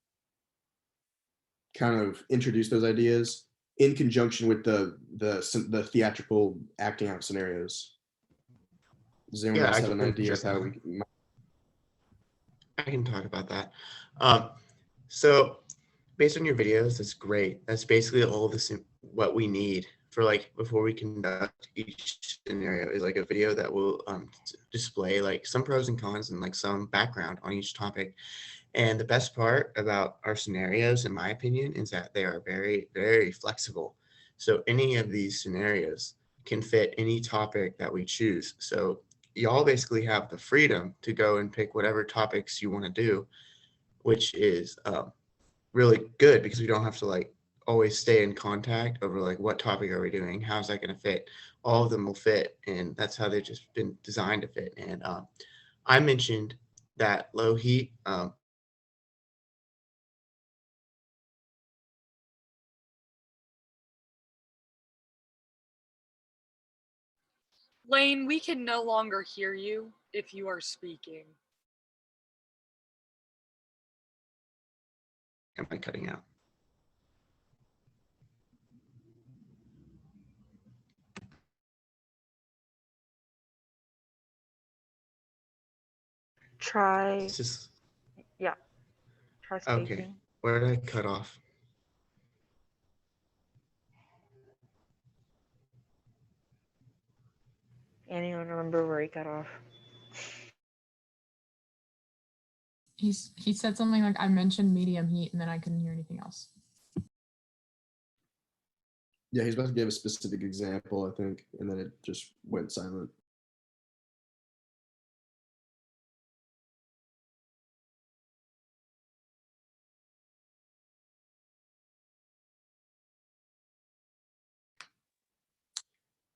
kind of introduce those ideas in conjunction with the theatrical acting out scenarios. Does anyone else have an idea of how we might... I can talk about that. So based on your videos, that's great. That's basically all this what we need for like before we conduct each scenario is like a video that will display like some pros and cons and like some background on each topic. And the best part about our scenarios, in my opinion, is that they are very, very flexible. So any of these scenarios can fit any topic that we choose. So y'all basically have the freedom to go and pick whatever topics you want to do, which is really good because we don't have to like always stay in contact over like what topic are we doing, how's that going to fit. All of them will fit, and that's how they've just been designed to fit. And I mentioned that low heat Lane, we can no longer hear you if you are speaking. Am I cutting out? Try. Just, yeah. Try speaking. okay. Where did I cut off? Anyone remember where he got off? He said something like, I mentioned medium heat, and then I couldn't hear anything else. Yeah, he's about to give a specific example, I think, and then it just went silent.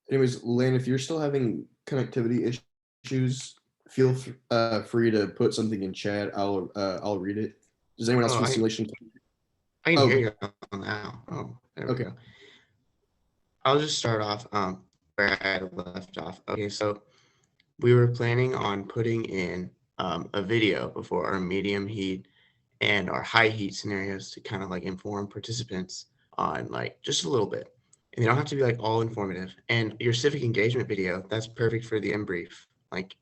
Anyways, Lane, if you're still having connectivity issues, feel free to put something in chat. I'll read it. Does anyone else Oh, from simulation? I can Oh, hear you now. Oh, there we okay. go. I'll just start off where I had left off. Okay, so we were planning on putting in a video before our medium heat and our high heat scenarios to kind of like inform participants on like just a little bit. And they don't have to be like all informative. And your civic engagement video, that's perfect for the end brief. Like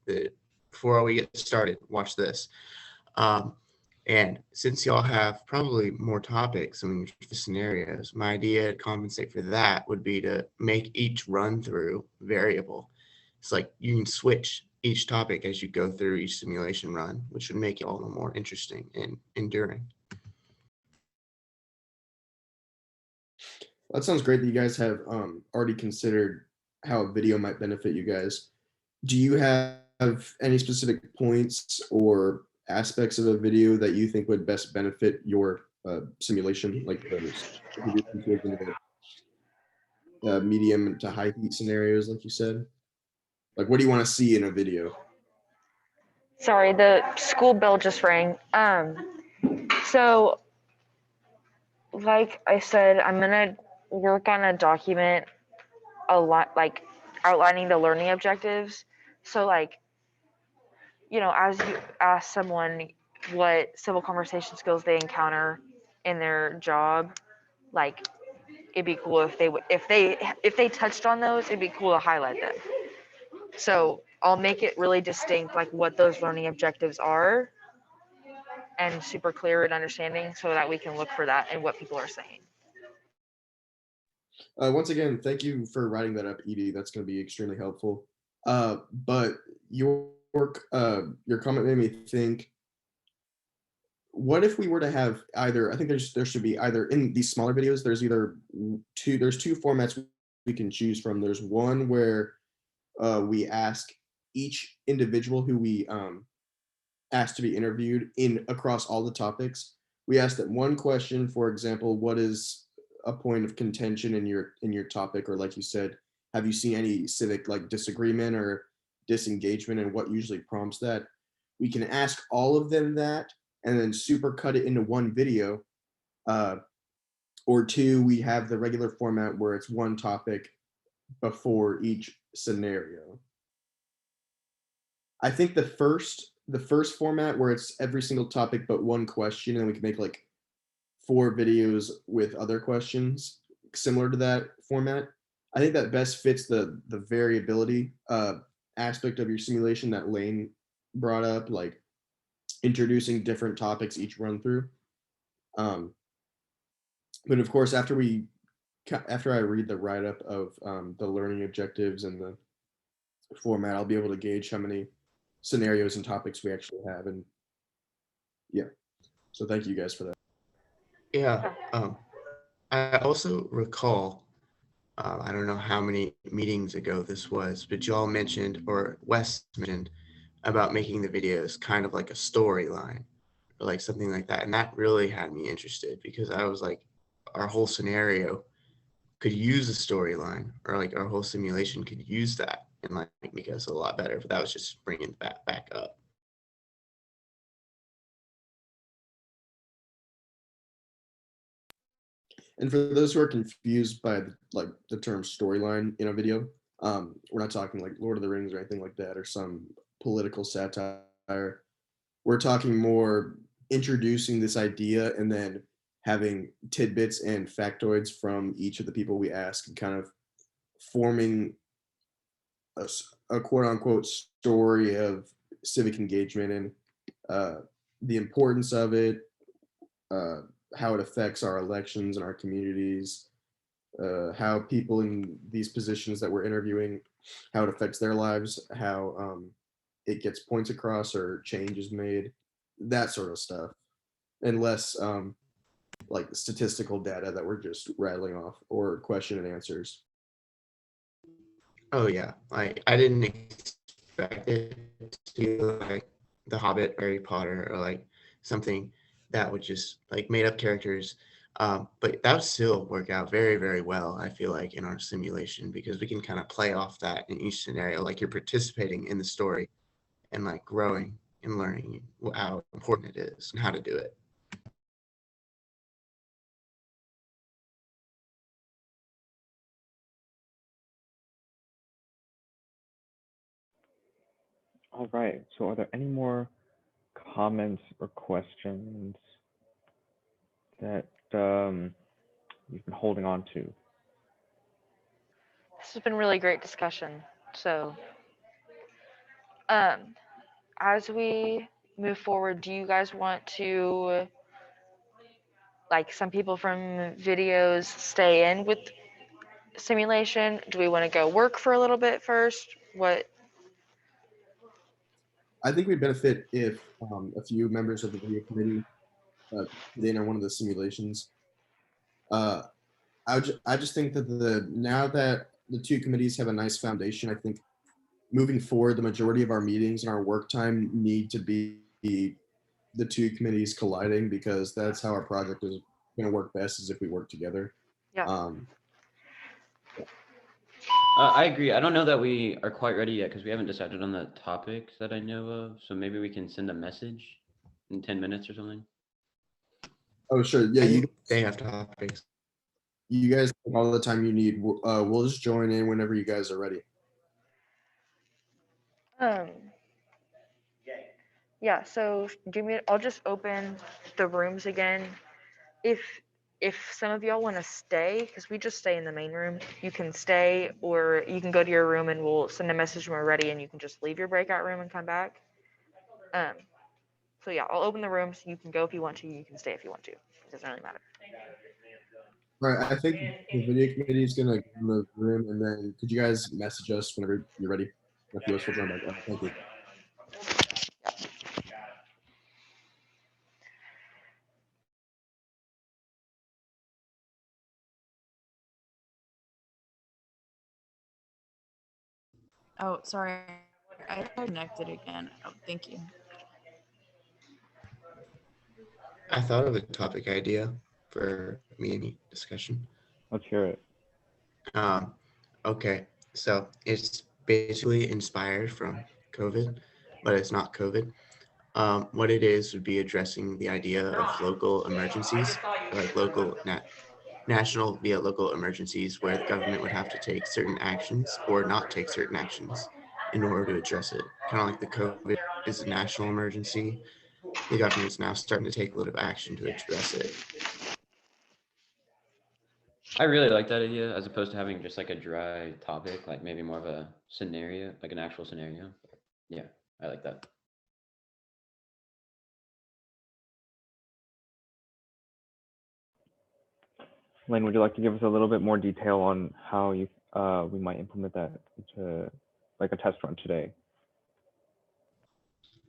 before we get started, watch this. And since y'all have probably more topics and scenarios, my idea to compensate for that would be to make each run through variable. It's like you can switch each topic as you go through each simulation run, which would make it all the more interesting and enduring. That sounds great that you guys have already considered how a video might benefit you guys. Do you have any specific points or aspects of a video that you think would best benefit your simulation, like the medium to high heat scenarios, like you said? Like, what do you want to see in a video? Sorry, the school bell just rang. So like I said, I'm gonna work on a document a lot, like outlining the learning objectives. So like, as you ask someone what civil conversation skills they encounter in their job, like it'd be cool if they touched on those, it'd be cool to highlight them. So I'll make it really distinct, like what those learning objectives are, and super clear in understanding, so that we can look for that in what people are saying. Once again, thank you for writing that up, Edie. That's going to be extremely helpful. But your comment made me think, what if we were to have either, I think there should be either in these smaller videos, there's two formats we can choose from. There's one where we ask each individual who we asked to be interviewed across all the topics. We asked that one question, for example, what is a point of contention in your topic, or like you said, have you seen any civic like disagreement or disengagement, and what usually prompts that? We can ask all of them that, and then super cut it into one video. Or two, we have the regular format where it's one topic before each scenario. I think the first format where it's every single topic but one question, and we can make like 4 videos with other questions similar to that format. I think that best fits the variability aspect of your simulation that Lane brought up, like introducing different topics each run through. But of course, after I read the write up of the learning objectives and the format, I'll be able to gauge how many scenarios and topics we actually have. And yeah, so thank you guys for that. Yeah. I also recall, I don't know how many meetings ago this was, but y'all mentioned, or Wes mentioned, about making the videos kind of like a storyline or like something like that. And that really had me interested, because I was like, our whole scenario could use a storyline, or like our whole simulation could use that and like make us a lot better. But that was just bringing that back up. And for those who are confused by the term storyline in a video, we're not talking like Lord of the Rings or anything like that, or some political satire. We're talking more introducing this idea and then having tidbits and factoids from each of the people we ask, and kind of forming a quote unquote story of civic engagement and the importance of it, how it affects our elections and our communities, how people in these positions that we're interviewing, how it affects their lives, how it gets points across or change is made, that sort of stuff, and less like statistical data that we're just rattling off or question and answers. Oh yeah, like I didn't expect it to be like The Hobbit, Harry Potter, or like something that would just like made up characters. But that would still work out very, very well, I feel like, in our simulation because we can kind of play off that in each scenario. Like you're participating in the story and like growing and learning how important it is and how to do it. All right. So are there any more comments or questions that you've been holding on to? This has been really great discussion. So, as we move forward, do you guys want to, like some people from videos, stay in with simulation? Do we want to go work for a little bit first? What? I think we'd benefit if a few members of the video committee get in on one of the simulations. I just think that now that the two committees have a nice foundation, I think moving forward, the majority of our meetings and our work time need to be the two committees colliding because that's how our project is going to work best is if we work together. Yeah. I agree. I don't know that we are quite ready yet because we haven't decided on the topics that I know of. So maybe we can send a message in 10 minutes or something. Oh, sure. Yeah, they have topics. You guys take all the time you need. We'll just join in whenever you guys are ready. Yeah, so I'll just open the rooms again. If some of y'all want to stay, because we just stay in the main room, you can stay or you can go to your room and we'll send a message when we're ready and you can just leave your breakout room and come back. So yeah, I'll open the rooms. You can go if you want to, you can stay if you want to. It doesn't really matter. Right, I think the video committee is gonna go in the room, and then could you guys message us whenever you're ready? A few of us will join back. Thank you. Oh, sorry. I connected again. Oh, thank you. I thought of a topic idea for meeting discussion. Let's hear it. Okay, so it's basically inspired from COVID, but it's not COVID. What it is would be addressing the idea of local emergencies, like national via local emergencies, where the government would have to take certain actions or not take certain actions in order to address it. Kind of like the COVID is a national emergency. The government's now starting to take a little bit of action to address it. I really like that idea as opposed to having just like a dry topic, like maybe more of a scenario, like an actual scenario. Yeah, I like that. Lane, would you like to give us a little bit more detail on how we might implement that into like a test run today?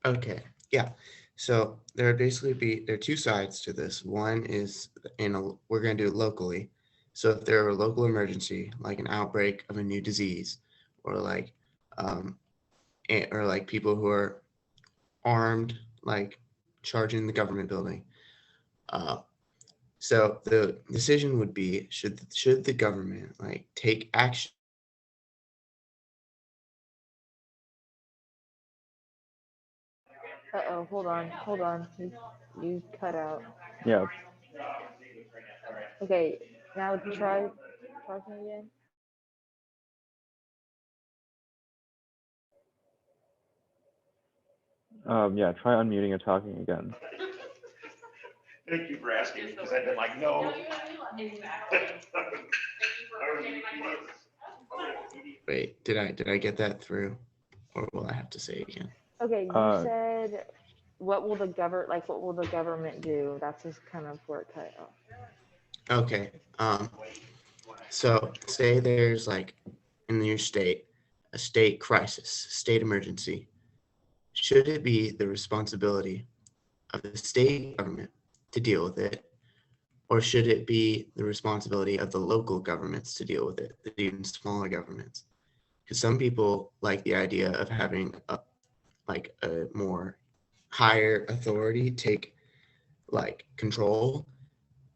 Okay, yeah. So there are two sides to this. One is we're going to do it locally. So if there are a local emergency, like an outbreak of a new disease, or like people who are armed, like charging the government building. So the decision would be should the government like take action. Uh-oh, hold on. You cut out. Yeah. Okay, now try talking again. Yeah, try unmuting and talking again. Thank you for asking because I've been like, no. Wait, did I get that through, or will I have to say again? Okay, you said what will the government do? That's just kind of where it cut off. Okay. So say there's like in your state a state crisis, state emergency. Should it be the responsibility of the state government to deal with it, or should it be the responsibility of the local governments to deal with it, the even smaller governments? Because some people like the idea of having a more higher authority take like control,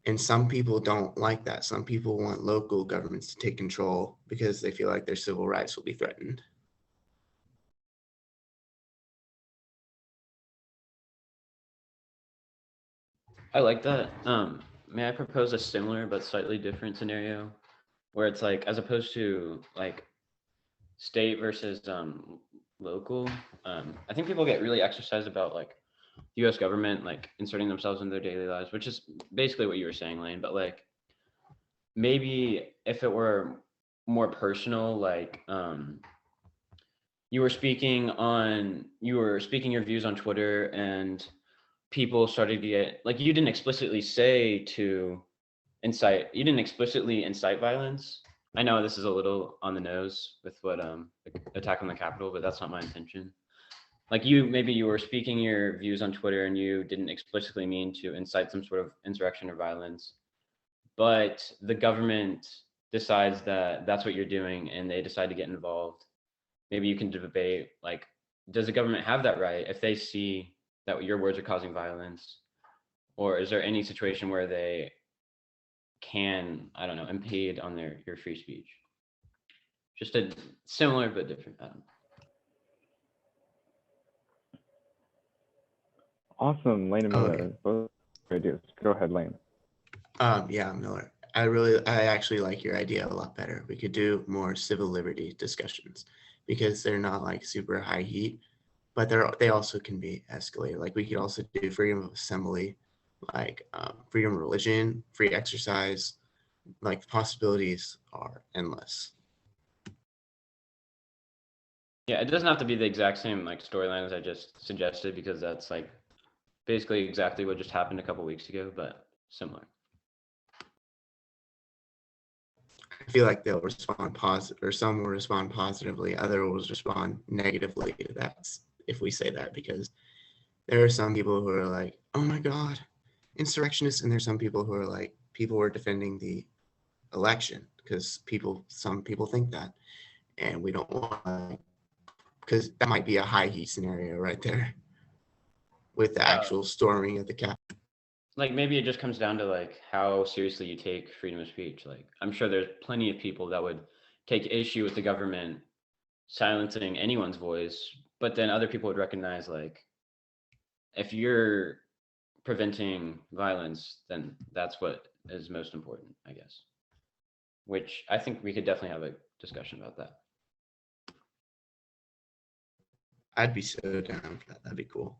and some people don't like that. Some people want local governments to take control because they feel like their civil rights will be threatened. I like that. May I propose a similar but slightly different scenario where it's like, as opposed to like state versus local, I think people get really exercised about like the US government like inserting themselves in their daily lives, which is basically what you were saying, Lane. But like maybe if it were more personal, like you were speaking your views on Twitter, and people started to get like, you didn't explicitly say to you didn't explicitly incite violence. I know this is a little on the nose with what attack on the Capitol, but that's not my intention. Like maybe you were speaking your views on Twitter and you didn't explicitly mean to incite some sort of insurrection or violence, but the government decides that that's what you're doing and they decide to get involved. Maybe you can debate, like, does the government have that right if they see that your words are causing violence? Or is there any situation where they can, I don't know, impede on your free speech? Just a similar but different. I don't know. Awesome, Lane and Miller. Okay. Both ideas. Go ahead, Lane. Yeah, Miller. I actually like your idea a lot better. We could do more civil liberty discussions because they're not like super high heat, but they also can be escalated. Like we could also do freedom of assembly, like freedom of religion, free exercise. Like the possibilities are endless. Yeah, it doesn't have to be the exact same like storyline as I just suggested, because that's like basically exactly what just happened a couple weeks ago, but similar. I feel like they'll respond positive, or some will respond positively, other will respond negatively to that if we say that, because there are some people who are like, oh my God, insurrectionists, and there's some people who are like, people were defending the election because some people think that, and we don't want, because that might be a high heat scenario right there with the actual storming of the Capitol. Like maybe it just comes down to like how seriously you take freedom of speech. Like I'm sure there's plenty of people that would take issue with the government silencing anyone's voice, but then other people would recognize like, if you're preventing violence, then that's what is most important, I guess. Which I think we could definitely have a discussion about that. I'd be so down for that. That'd be cool.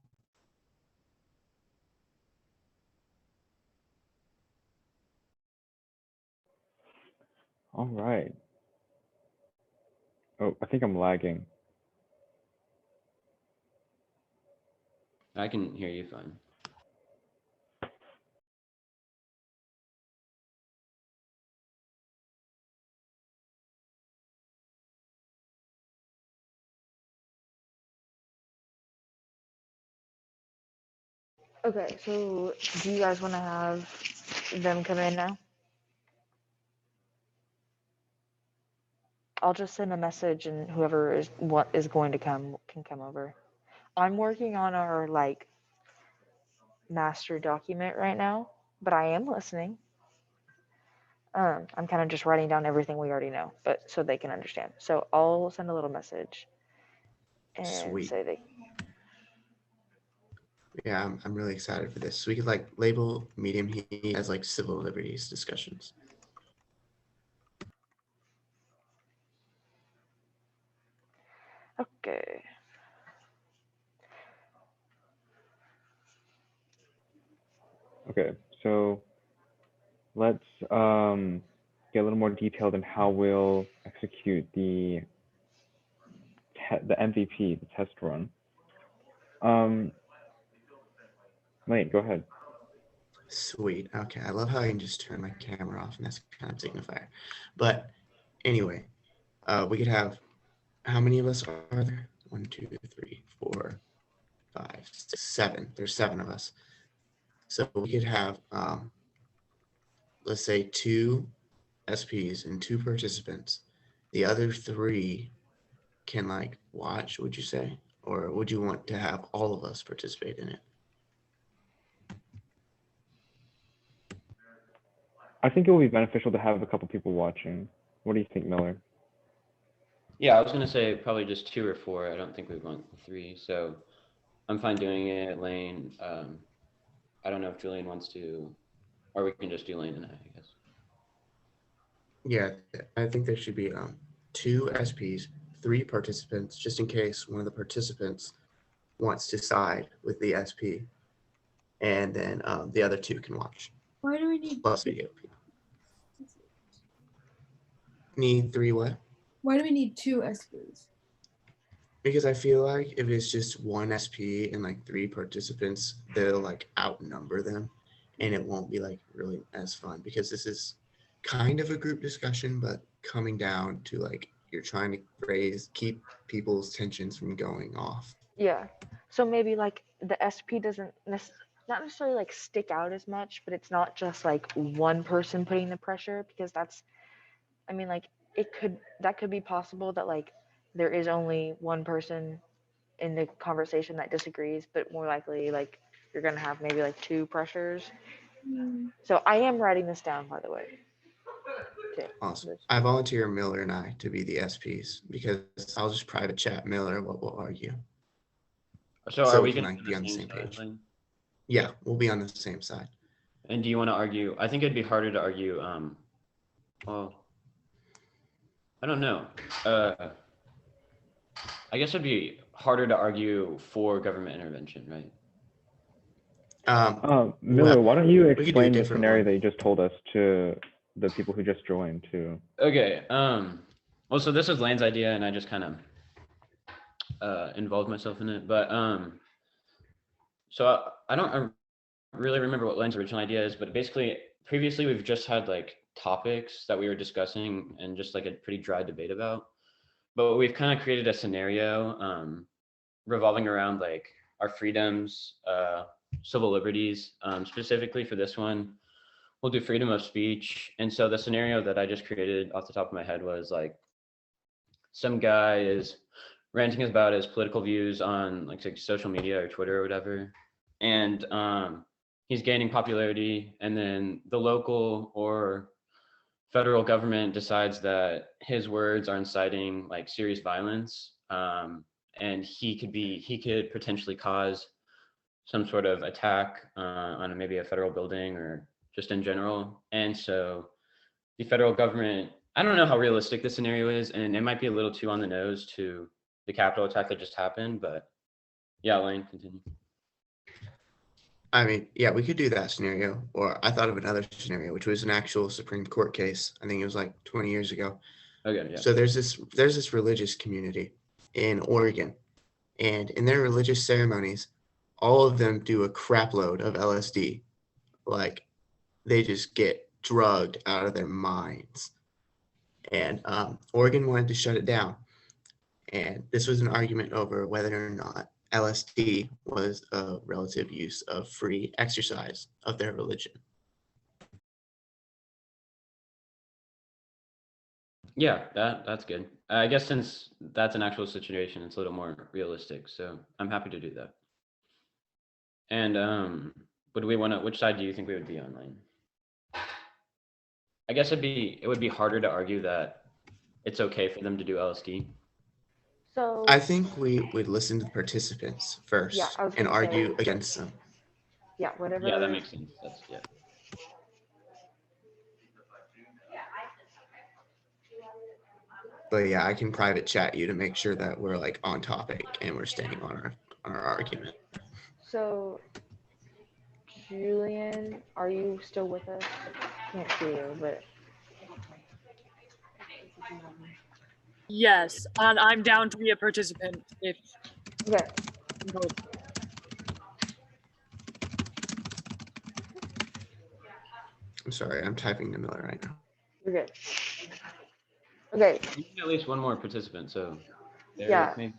All right. Oh, I think I'm lagging. I can hear you fine. Okay, so do you guys want to have them come in now? I'll just send a message and whoever is going to come can come over. I'm working on our like master document right now, but I am listening. I'm kind of just writing down everything we already know, but so they can understand. So I'll send a little message and Sweet. say they. Yeah, I'm really excited for this. So we could like label medium heat as like civil liberties discussions. Okay. Okay, so let's get a little more detailed in how we'll execute the MVP, the test run. Lane, go ahead. Sweet. Okay. I love how I can just turn my camera off and that's kind of signifier. But anyway, we could have, how many of us are there? 1, 2, 3, 4, 5, 6, 7. There's 7 of us. So we could have, let's say 2 SPs and 2 participants. The other 3 can like watch, would you say? Or would you want to have all of us participate in it? I think it will be beneficial to have a couple people watching. What do you think, Miller? Yeah, I was gonna say probably just 2 or 4. I don't think we'd want 3. So I'm fine doing it. Lane, I don't know if Julian wants to, or we can just do Lane and I guess. Yeah, I think there should be 2 SPs, 3 participants, just in case one of the participants wants to side with the SP, and then the other 2 can watch. Why do we need Plus video people. Need 3 what? Why do we need 2 SPs? Because I feel like if it's just 1 SP and like 3 participants, they'll like outnumber them, and it won't be like really as fun because this is kind of a group discussion, but coming down to like you're trying to keep people's tensions from going off. Yeah. So maybe like the SP doesn't not necessarily like stick out as much, but it's not just like one person putting the pressure, because that's, I mean, like that could be possible that like there is only one person in the conversation that disagrees, but more likely like you're gonna have maybe like 2 pressures. So I am writing this down, by the way. Okay. Awesome. I volunteer Miller and I to be the SPs because I'll just private chat Miller what we'll argue. So are we can gonna like be on the same page? Lane? Yeah, we'll be on the same side. And do you want to argue? I think it'd be harder to argue. Well, I don't know. I guess it'd be harder to argue for government intervention, right? Miller, why don't you we could do a explain the different scenario one. that you just told us to the people who just joined too? Okay. Well, so this is Lane's idea, and I just kind of involved myself in it. But so I don't really remember what Lane's original idea is, but basically, previously we've just had like topics that we were discussing and just like a pretty dry debate about. But we've kind of created a scenario revolving around like our freedoms, civil liberties. Specifically for this one, we'll do freedom of speech. And so the scenario that I just created off the top of my head was like some guy is ranting about his political views on like social media or Twitter or whatever. And he's gaining popularity, and then the local or federal government decides that his words are inciting like serious violence, and he could potentially cause some sort of attack on maybe a federal building or just in general. And so the federal government, I don't know how realistic this scenario is, and it might be a little too on the nose to the Capitol attack that just happened, but yeah, Lane, continue. I mean, yeah, we could do that scenario, or I thought of another scenario, which was an actual Supreme Court case. I think it was like 20 years ago. Okay, yeah. So there's this religious community in Oregon, and in their religious ceremonies, all of them do a crap load of LSD. Like they just get drugged out of their minds. And Oregon wanted to shut it down. And this was an argument over whether or not LSD was a relative use of free exercise of their religion. Yeah, that's good. I guess since that's an actual situation, it's a little more realistic. So I'm happy to do that. And would we want to? Which side do you think we would be on, Lane? I guess it would be harder to argue that it's okay for them to do LSD. So I think we would listen to the participants first and argue against them. Yeah, whatever. Yeah, that makes sense. That's yeah. But yeah, I can private chat you to make sure that we're like on topic and we're staying on our argument. So, Julian, are you still with us? Can't see you, but Yes, and I'm down to be a participant if. Okay. I'm sorry, I'm typing to Miller right now. You're good. Okay. You need at least one more participant, so Derek, Yeah. maybe.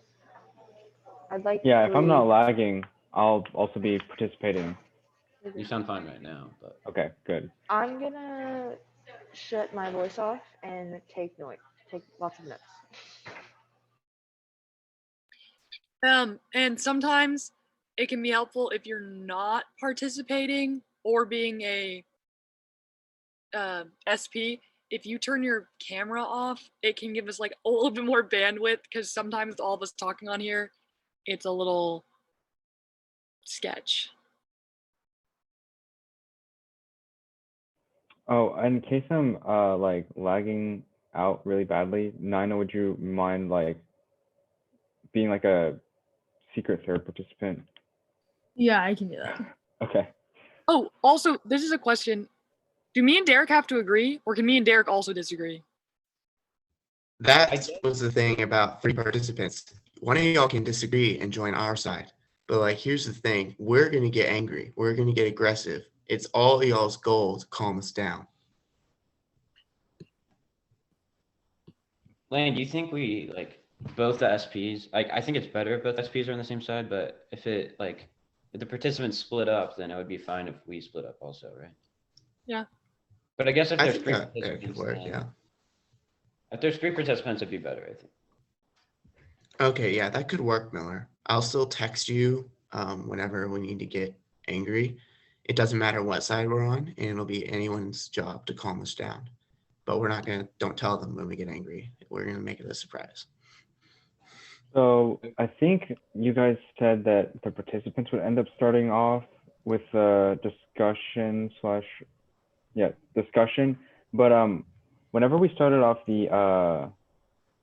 I'd like Yeah, if I'm not to- lagging, I'll also be participating. You sound fine right now, but Okay, good. I'm gonna shut my voice off and take lots of notes. And sometimes it can be helpful if you're not participating or being a SP. If you turn your camera off, it can give us like a little bit more bandwidth, because sometimes with all of us talking on here, it's a little sketch. Oh, in case I'm like lagging out really badly, Nina, would you mind like being like a secret third participant? Yeah, I can do that. Okay. Oh, also, this is a question. Do me and Derek have to agree, or can me and Derek also disagree? That was the thing about 3 participants. One of y'all can disagree and join our side. But like, here's the thing. We're going to get angry. We're going to get aggressive. It's all y'all's goal to calm us down. Lane, do you think we like both the SPs? Like, I think it's better if both SPs are on the same side, but if it like if the participants split up, then it would be fine if we split up also, right? Yeah. But I guess if I there's think 3 that participants, could work, then- yeah. If there's 3 participants, it'd be better, I think. Okay, yeah, that could work, Miller. I'll still text you whenever we need to get angry. It doesn't matter what side we're on, and it'll be anyone's job to calm us down. But we're not gonna, don't tell them when we get angry. We're gonna make it a surprise. So I think you guys said that the participants would end up starting off with a discussion. But whenever we started off the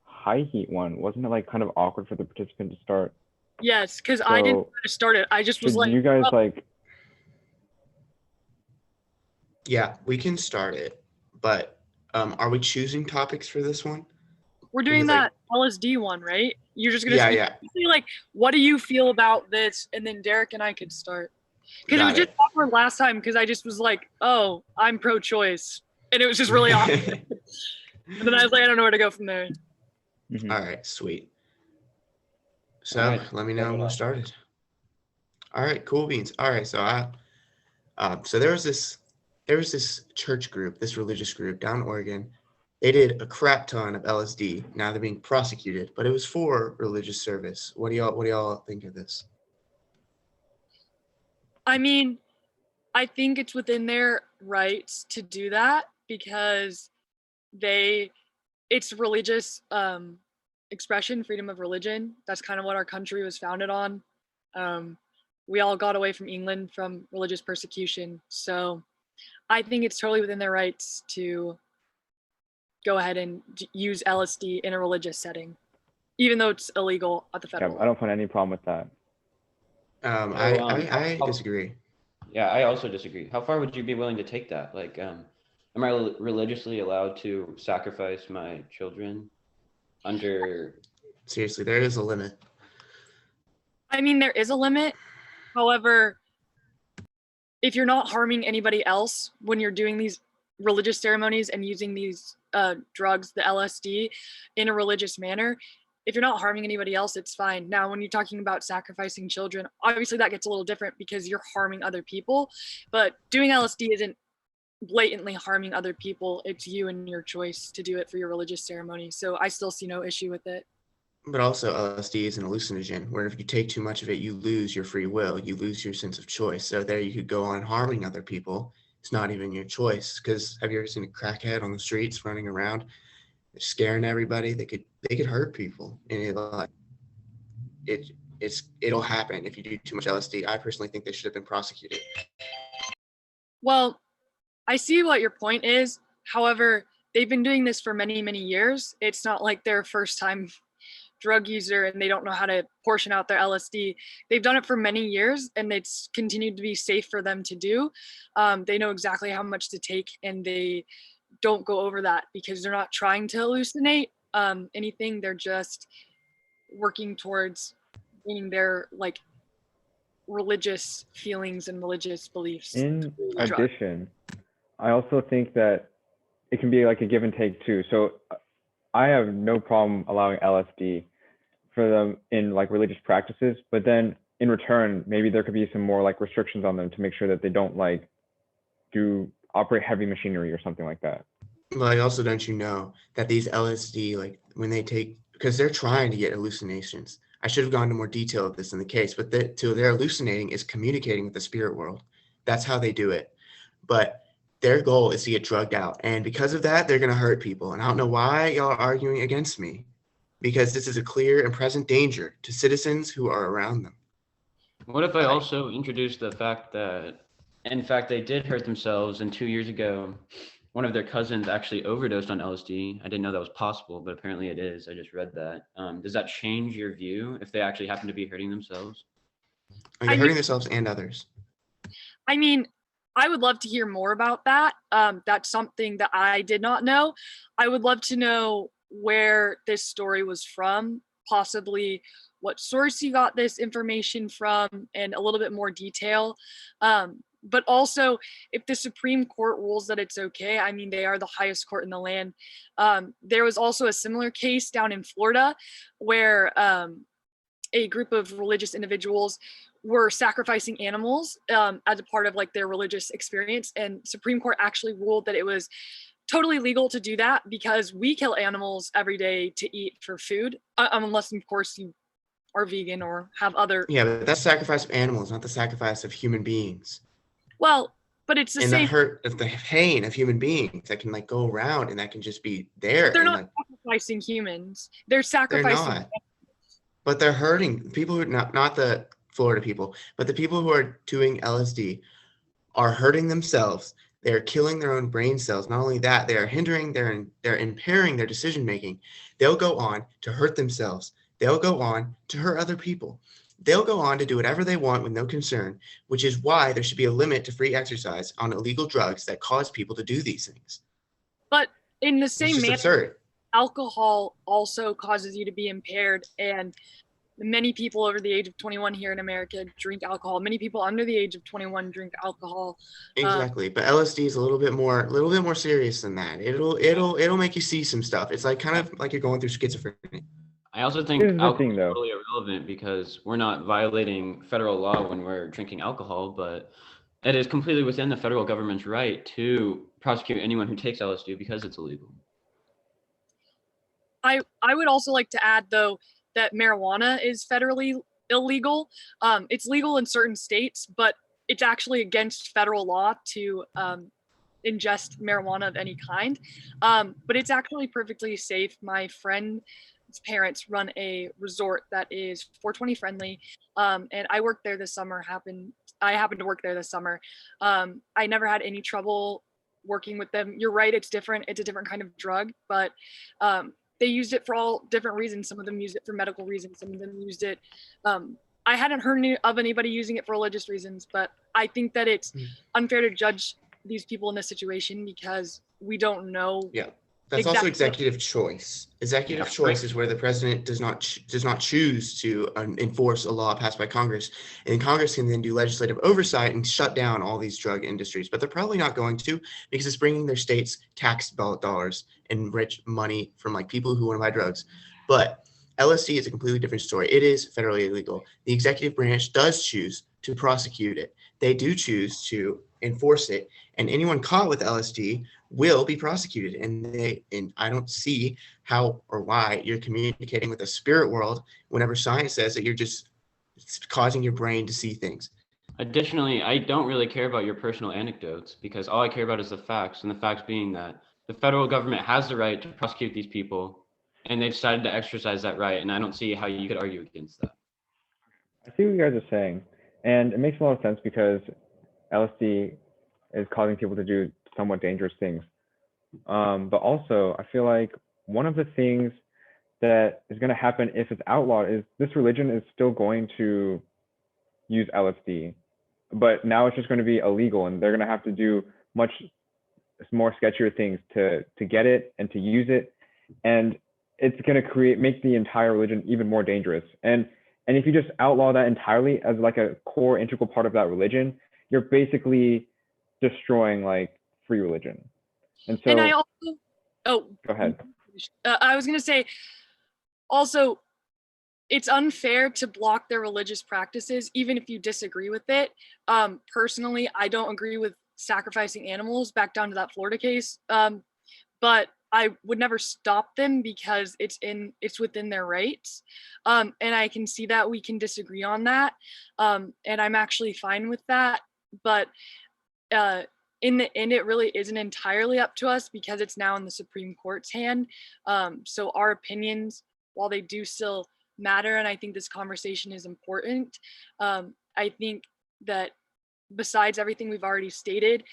high heat one, wasn't it like kind of awkward for the participant to start? Yes, because I didn't So start it. I just was should like, you guys oh, like? Yeah, we can start it, but are we choosing topics for this one? we're doing Because, that LSD one, right? You're just gonna Yeah, say, yeah. like, what do you feel about this? And then Derek and I could start. Because it was Got just awkward last time, because I just was like, oh, I'm pro-choice. And it was just really awkward. And then I was like, I don't know where to go from there. All right, sweet. So All right, let me know start it when we're off. started. All right, cool beans. All right, so so there was this church group, this religious group down in Oregon. They did a crap ton of LSD. Now they're being prosecuted, but it was for religious service. What do y'all think of this? I mean, I think it's within their rights to do that, because it's religious expression, freedom of religion. That's kind of what our country was founded on. We all got away from England from religious persecution. So I think it's totally within their rights to go ahead and use LSD in a religious setting, even though it's illegal at the Yeah, federal I don't find any problem with that. I disagree. Yeah, I also disagree. How far would you be willing to take that? Like, am I religiously allowed to sacrifice my children under? Seriously, there is a limit. I mean, there is a limit. However, if you're not harming anybody else when you're doing these religious ceremonies and using these drugs, the LSD, in a religious manner, if you're not harming anybody else, it's fine. Now, when you're talking about sacrificing children, obviously that gets a little different because you're harming other people. But doing LSD isn't blatantly harming other people. It's you and your choice to do it for your religious ceremony. So I still see no issue with it. But also LSD is an hallucinogen, where if you take too much of it, you lose your free will, you lose your sense of choice. So there you could go on harming other people. It's not even your choice. Because have you ever seen a crackhead on the streets running around, they're scaring everybody? They could hurt people, and it'll happen if you do too much LSD. I personally think they should have been prosecuted. Well, I see what your point is. However, they've been doing this for many, many years. It's not like they're a first time drug user and they don't know how to portion out their LSD. They've done it for many years and it's continued to be safe for them to do. They know exactly how much to take and they don't go over that because they're not trying to hallucinate anything. They're just working towards gaining their like religious feelings and religious beliefs. In through the drug. addition, I also think that it can be like a give and take too. So I have no problem allowing LSD for them in like religious practices, but then in return, maybe there could be some more like restrictions on them to make sure that they don't like operate heavy machinery or something like that. Like, also, don't you know that these LSD, like when they take, because they're trying to get hallucinations. I should have gone into more detail of this in the case, but they're hallucinating is communicating with the spirit world. That's how they do it. But their goal is to get drugged out. And because of that, they're going to hurt people. And I don't know why y'all are arguing against me, because this is a clear and present danger to citizens who are around them. What if I also introduced the fact that, in fact, they did hurt themselves, and 2 years ago, one of their cousins actually overdosed on LSD. I didn't know that was possible, but apparently it is. I just read that. Does that change your view if they actually happen to be hurting themselves? They're hurting themselves and others. I mean, I would love to hear more about that. That's something that I did not know. I would love to know where this story was from, possibly what source you got this information from, and a little bit more detail. But also, if the Supreme Court rules that it's okay, I mean, they are the highest court in the land. There was also a similar case down in Florida where a group of religious individuals were sacrificing animals as a part of like their religious experience, and Supreme Court actually ruled that it was totally legal to do that because we kill animals every day to eat for food, unless of course you are vegan or have other. Yeah, but that's sacrifice of animals, not the sacrifice of human beings. Well, but it's the and same. the hurt of the pain of human beings that can like go around and that can just be there. They're and, not like, sacrificing humans. They're they're sacrificing. not. But they're hurting people who not the Florida people, but the people who are doing LSD are hurting themselves. They're killing their own brain cells. Not only that, they are hindering they're impairing their decision making. They'll go on to hurt themselves. They'll go on to hurt other people. They'll go on to do whatever they want with no concern, which is why there should be a limit to free exercise on illegal drugs that cause people to do these things. But in the It's same just manner, absurd. alcohol also causes you to be impaired, and many people over the age of 21 here in America drink alcohol. Many people under the age of 21 drink alcohol. Exactly, but LSD is a little bit more serious than that. It'll make you see some stuff. It's like kind of like you're going through schizophrenia. I also think Here's the alcohol thing, is though. totally irrelevant because we're not violating federal law when we're drinking alcohol, but it is completely within the federal government's right to prosecute anyone who takes LSD because it's illegal. I would also like to add, though, that marijuana is federally illegal. It's legal in certain states, but it's actually against federal law to ingest marijuana of any kind. But it's actually perfectly safe. My friend's parents run a resort that is 420 friendly, and I worked there this summer. I happened to work there this summer. I never had any trouble working with them. You're right, it's different. It's a different kind of drug, but they used it for all different reasons. Some of them used it for medical reasons. Some of them used it. I hadn't heard of anybody using it for religious reasons, but I think that it's unfair to judge these people in this situation because we don't know. Yeah, that's also executive choice. Executive choice is where the president does not choose to enforce a law passed by Congress, and Congress can then do legislative oversight and shut down all these drug industries. But they're probably not going to because it's bringing their states tax dollars and rich money from like people who want to buy drugs. But LSD is a completely different story. It is federally illegal. The executive branch does choose to prosecute it. They do choose to enforce it, and anyone caught with LSD will be prosecuted. And I don't see how or why you're communicating with the spirit world whenever science says that you're just causing your brain to see things. Additionally, I don't really care about your personal anecdotes because all I care about is the facts, and the facts being that the federal government has the right to prosecute these people, and they've decided to exercise that right, and I don't see how you could argue against that. I see what you guys are saying, and it makes a lot of sense because LSD is causing people to do somewhat dangerous things. But also, I feel like one of the things that is going to happen if it's outlawed is this religion is still going to use LSD, but now it's just going to be illegal, and they're going to have to do much more sketchier things to get it and to use it, and it's going to make the entire religion even more dangerous. And if you just outlaw that entirely as like a core integral part of that religion, you're basically destroying like free religion. And And I so, also, oh, go ahead. I was gonna say, also, it's unfair to block their religious practices, even if you disagree with it. Personally, I don't agree with sacrificing animals, back down to that Florida case. But I would never stop them because it's within their rights. And I can see that we can disagree on that. And I'm actually fine with that. But in the end, it really isn't entirely up to us because it's now in the Supreme Court's hand. So our opinions, while they do still matter, and I think this conversation is important, I think that besides everything we've already stated,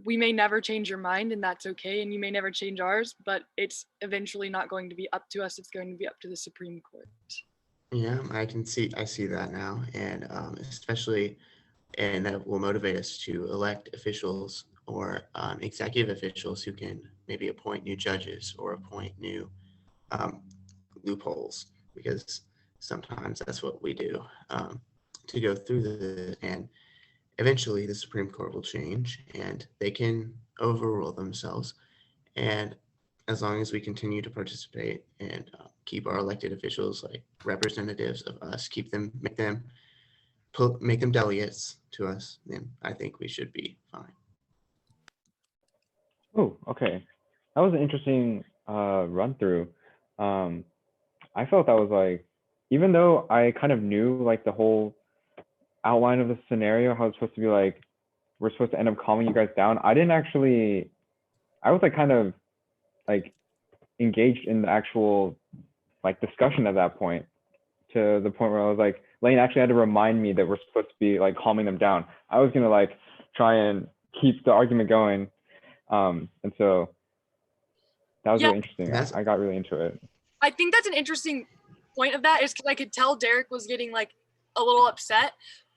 we may never change your mind, and that's okay, and you may never change ours, but it's eventually not going to be up to us, it's going to be up to the Supreme Court. Yeah, I see that now, and especially, and that will motivate us to elect officials or executive officials who can maybe appoint new judges or appoint new loopholes, because sometimes that's what we do, to go through and eventually the Supreme Court will change and they can overrule themselves. And as long as we continue to participate and keep our elected officials like representatives of us, make them delegates to us, then I think we should be fine. Oh, okay. That was an interesting run through. I felt that was like, even though I kind of knew like the whole outline of the scenario, how it's supposed to be like, we're supposed to end up calming you guys down. I was like kind of like engaged in the actual like discussion at that point, to the point where I was like, Lane actually had to remind me that we're supposed to be like calming them down. I was gonna like try and keep the argument going. And so that was really interesting. I got really into it. I think that's an interesting point of that, is because I could tell Derek was getting like a little upset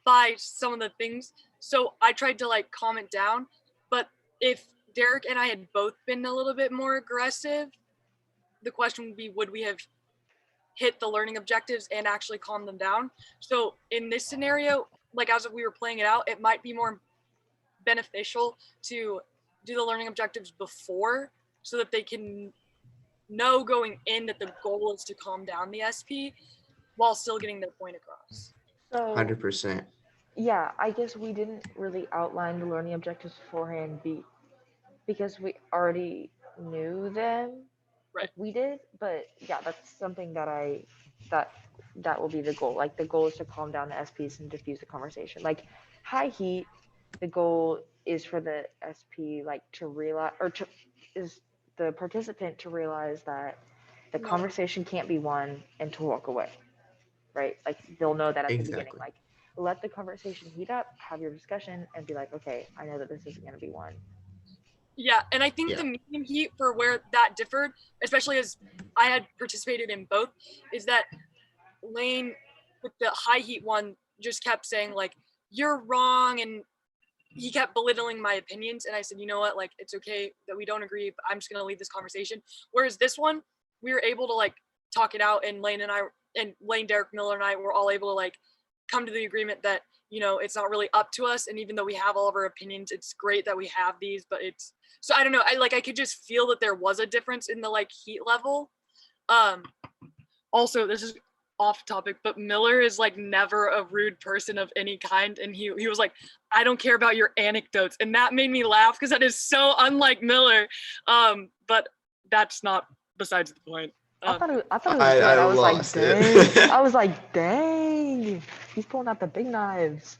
by some of the things. So I tried to like calm it down. But if Derek and I had both been a little bit more aggressive, the question would be, would we have hit the learning objectives and actually calm them down? So in this scenario, like as we were playing it out, it might be more beneficial to do the learning objectives before, so that they can know going in that the goal is to calm down the SP while still getting their point across. So 100%. yeah, I guess we didn't really outline the learning objectives beforehand because we already knew them. Right. Like we did, but yeah, that's something that will be the goal. Like the goal is to calm down the SPs and diffuse the conversation. Like high heat, the goal is for the SP like to realize, is the participant to realize that the conversation can't be won and to walk away, right? Like they'll know that at the beginning, like let the conversation heat up, have your discussion, and be like, okay, I know that this isn't going to be won. Yeah, and I think the medium heat for where that differed, especially as I had participated in both, is that Lane with the high heat one just kept saying like, you're wrong, and he kept belittling my opinions, and I said, you know what, like it's okay that we don't agree, but I'm just gonna leave this conversation. Whereas this one, we were able to like talk it out, and Lane, Derek Miller and I were all able to like come to the agreement that, you know, it's not really up to us, and even though we have all of our opinions, it's great that we have these, but it's, so I don't know, I could just feel that there was a difference in the like heat level. Also, this is off topic, but Miller is like never a rude person of any kind, and he was like, I don't care about your anecdotes, and that made me laugh because that is so unlike Miller. But that's not besides the point. I thought it was good. I was like, dang. I was like, dang, he's pulling out the big knives.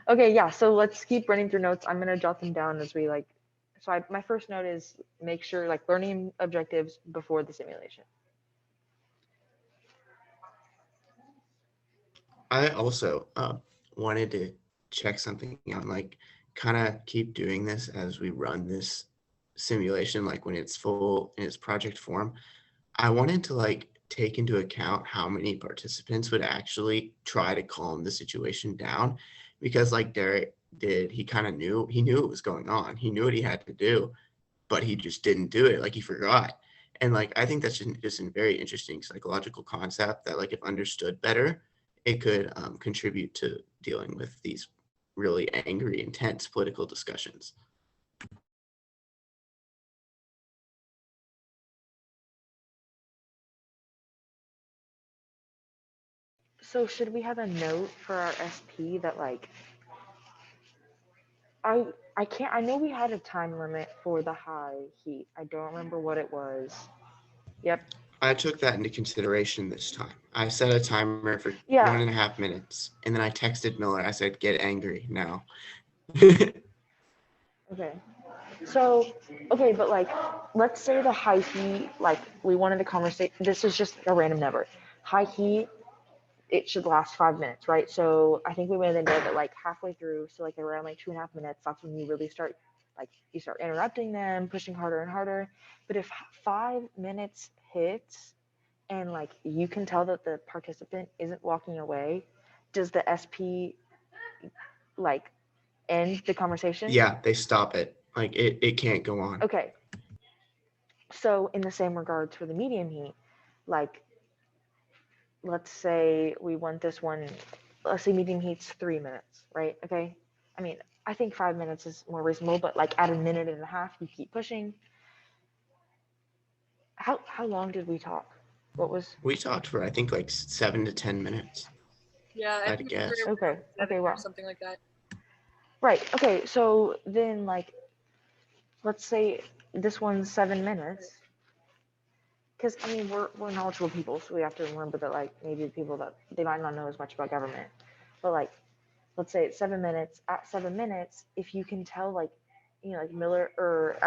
Okay, yeah, so let's keep running through notes. I'm gonna jot them down as we like. So my first note is make sure like learning objectives before the simulation. I also wanted to check something out, like kind of keep doing this as we run this simulation, like when it's full in its project form. I wanted to like take into account how many participants would actually try to calm the situation down, because like Derek did, he knew it was going on. He knew what he had to do, but he just didn't do it. Like he forgot. And like, I think that's just a very interesting psychological concept that like if understood better, it could contribute to dealing with these really angry, intense political discussions. So should we have a note for our SP that like I can't I know we had a time limit for the high heat. I don't remember what it was. Yep. I took that into consideration this time. I set a timer for Yeah. 1.5 minutes, and then I texted Miller. I said, "Get angry now." Okay. So, okay, but like, let's say the high heat, like, we wanted to conversate. This is just a random number. High heat, it should last 5 minutes, right? So I think we made the note that like halfway through, so like around like 2.5 minutes, that's when you really start, like, you start interrupting them, pushing harder and harder. But if 5 minutes hits and like you can tell that the participant isn't walking away, does the SP like end the conversation? Yeah, they stop it. Like it can't go on. Okay. So in the same regards for the medium heat, like let's say we want this one, let's say medium heat's 3 minutes, right? Okay. I mean, I think 5 minutes is more reasonable, but like at a minute and a half, you keep pushing. How long did we talk? What was? We talked for I think like 7 to 10 minutes. Yeah, I I'd think guess. Okay. Okay. Wow. or something like that. Right. Okay. So then, like, let's say this one's 7 minutes. Because I mean, we're knowledgeable people, so we have to remember that like maybe the people that they might not know as much about government, but like let's say it's 7 minutes. At 7 minutes, if you can tell like like Miller or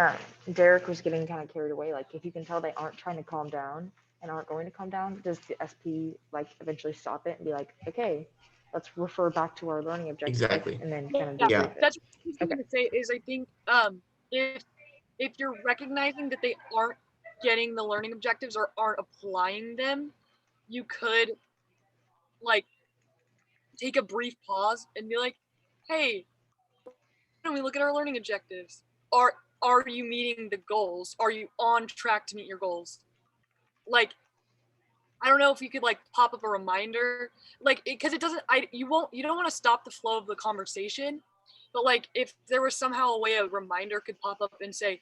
Derek was getting kind of carried away, like if you can tell they aren't trying to calm down and aren't going to calm down, does the SP like eventually stop it and be like, okay, let's refer back to our learning objectives Exactly. and then kind of Yeah, debrief it? that's what I was Okay. going to say. Is I think if you're recognizing that they aren't getting the learning objectives or aren't applying them, you could like take a brief pause and be like, hey, why don't we look at our learning objectives? Are you meeting the goals? Are you on track to meet your goals? Like, I don't know if you could like pop up a reminder, like, because it doesn't. You don't want to stop the flow of the conversation, but like if there was somehow a way a reminder could pop up and say,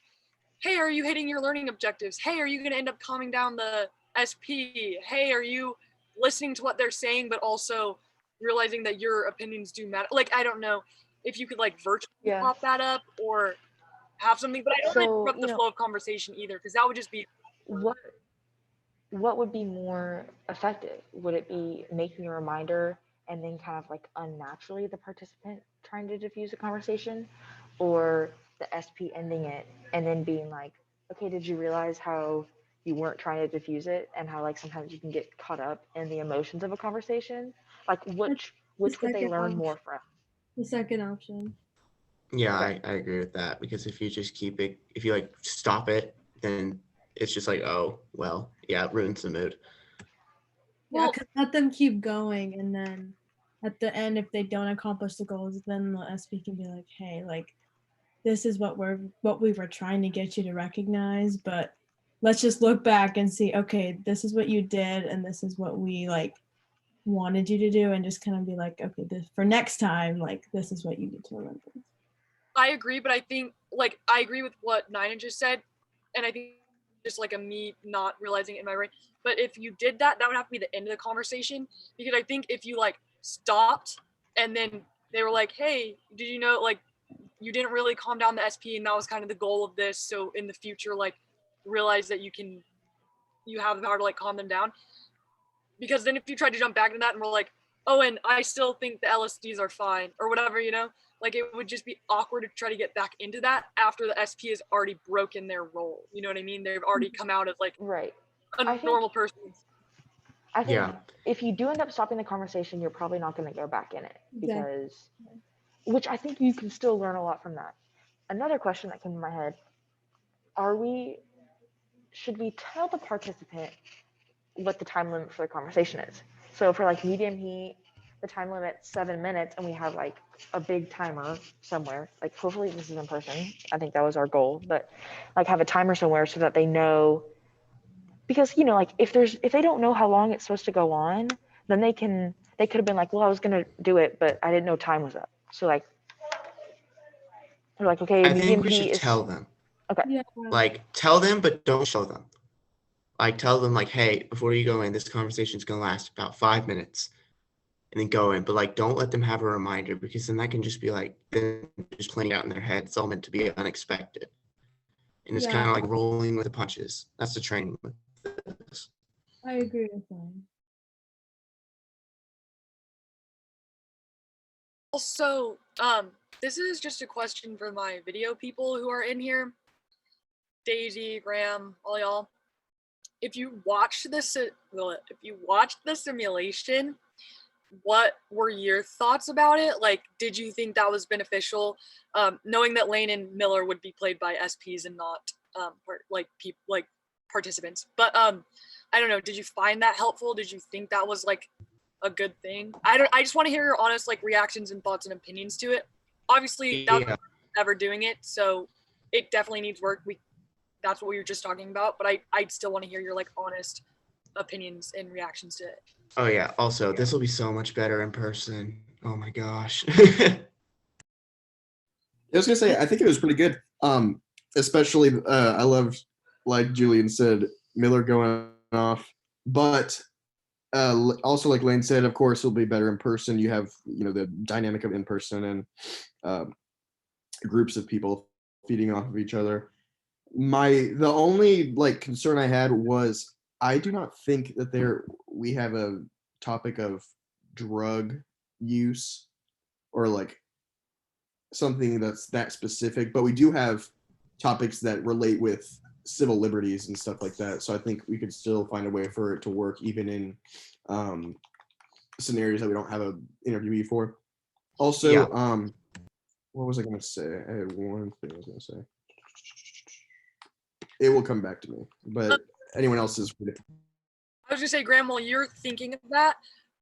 hey, are you hitting your learning objectives? Hey, are you going to end up calming down the SP? Hey, are you listening to what they're saying, but also realizing that your opinions do matter? Like, I don't know if you could like virtually Yeah. pop that up or have something, but I don't want to So interrupt the flow of conversation either, because that would just be what would be more effective? Would it be making a reminder and then kind of like unnaturally the participant trying to diffuse a conversation, or the SP ending it and then being like, okay, did you realize how you weren't trying to diffuse it and how like sometimes you can get caught up in the emotions of a conversation? Like which would they second learn option. more from? The second option. Yeah, I agree with that, because if you just keep it, if you like stop it, then it's just like, oh, well, yeah, it ruins the mood. Yeah, because let them keep going, and then at the end, if they don't accomplish the goals, then the SP can be like, "Hey, like, this is what we were trying to get you to recognize, but let's just look back and see, okay, this is what you did, and this is what we like wanted you to do, and just kind of be like, okay, this for next time, like, this is what you need to remember." I agree, but I think like I agree with what Nina just said, and I think just like a me not realizing it in my brain. But if you did that, that would have to be the end of the conversation, because I think if you like stopped and then they were like, "Hey, did you know like you didn't really calm down the SP, and that was kind of the goal of this. So in the future, like realize that you have the power to like calm them down." Because then if you try to jump back into that and we're like, oh, and I still think the LSDs are fine or whatever, like it would just be awkward to try to get back into that after the SP has already broken their role. You know what I mean? They've already come out as like Right. a normal person. I think Yeah. if you do end up stopping the conversation, you're probably not going to go back in it Exactly. because, which I think you can still learn a lot from that. Another question that came to my head: should we tell the participant what the time limit for the conversation is? So for like medium heat, the time limit's 7 minutes, and we have like a big timer somewhere. Like hopefully this is in person. I think that was our goal, but like have a timer somewhere so that they know. Because like if they don't know how long it's supposed to go on, then they could have been like, well, I was gonna do it, but I didn't know time was up. So like They're like, okay, I medium think we heat should is tell them. okay. Yeah. Like, tell them, but don't show them. Like, tell them, like, hey, before you go in, this conversation is going to last about 5 minutes. And then go in. But, like, don't let them have a reminder, because then that can just be, like, them just playing out in their head. It's all meant to be unexpected. And it's Yeah. kind of like rolling with the punches. That's the training with this. I agree with that. Also, this is just a question for my video people who are in here. Daisy, Graham, all y'all. If you watched this, the simulation, what were your thoughts about it? Like, did you think that was beneficial? Knowing that Lane and Miller would be played by SPs and not participants. But I don't know. Did you find that helpful? Did you think that was like a good thing? I just want to hear your honest like reactions and thoughts and opinions to it. Obviously, that's ever doing it, so it definitely needs work. That's what we were just talking about. But I still want to hear your like honest opinions and reactions to it. Oh, yeah. Also, this will be so much better in person. Oh, my gosh. I was gonna say, I think it was pretty good. Especially, I loved, like Julian said, Miller going off, but also like Lane said, of course, it'll be better in person. You have, the dynamic of in person and groups of people feeding off of each other. The only like concern I had was I do not think that we have a topic of drug use or like something that's that specific, but we do have topics that relate with civil liberties and stuff like that. So I think we could still find a way for it to work even in scenarios that we don't have an interviewee for. Also, Yeah. What was I going to say? I had one thing I was going to say. It will come back to me, but anyone else is. I was gonna say, Graham, while you're thinking of that,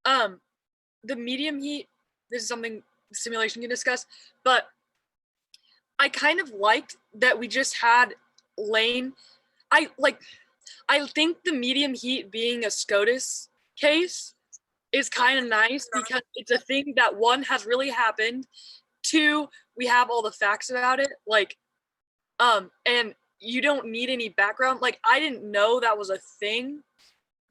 the medium heat, this is something the simulation can discuss, but I kind of liked that we just had Lane. I think the medium heat being a SCOTUS case is kind of nice because it's a thing that one has really happened. Two, we have all the facts about it. Like, and you don't need any background. Like, I didn't know that was a thing,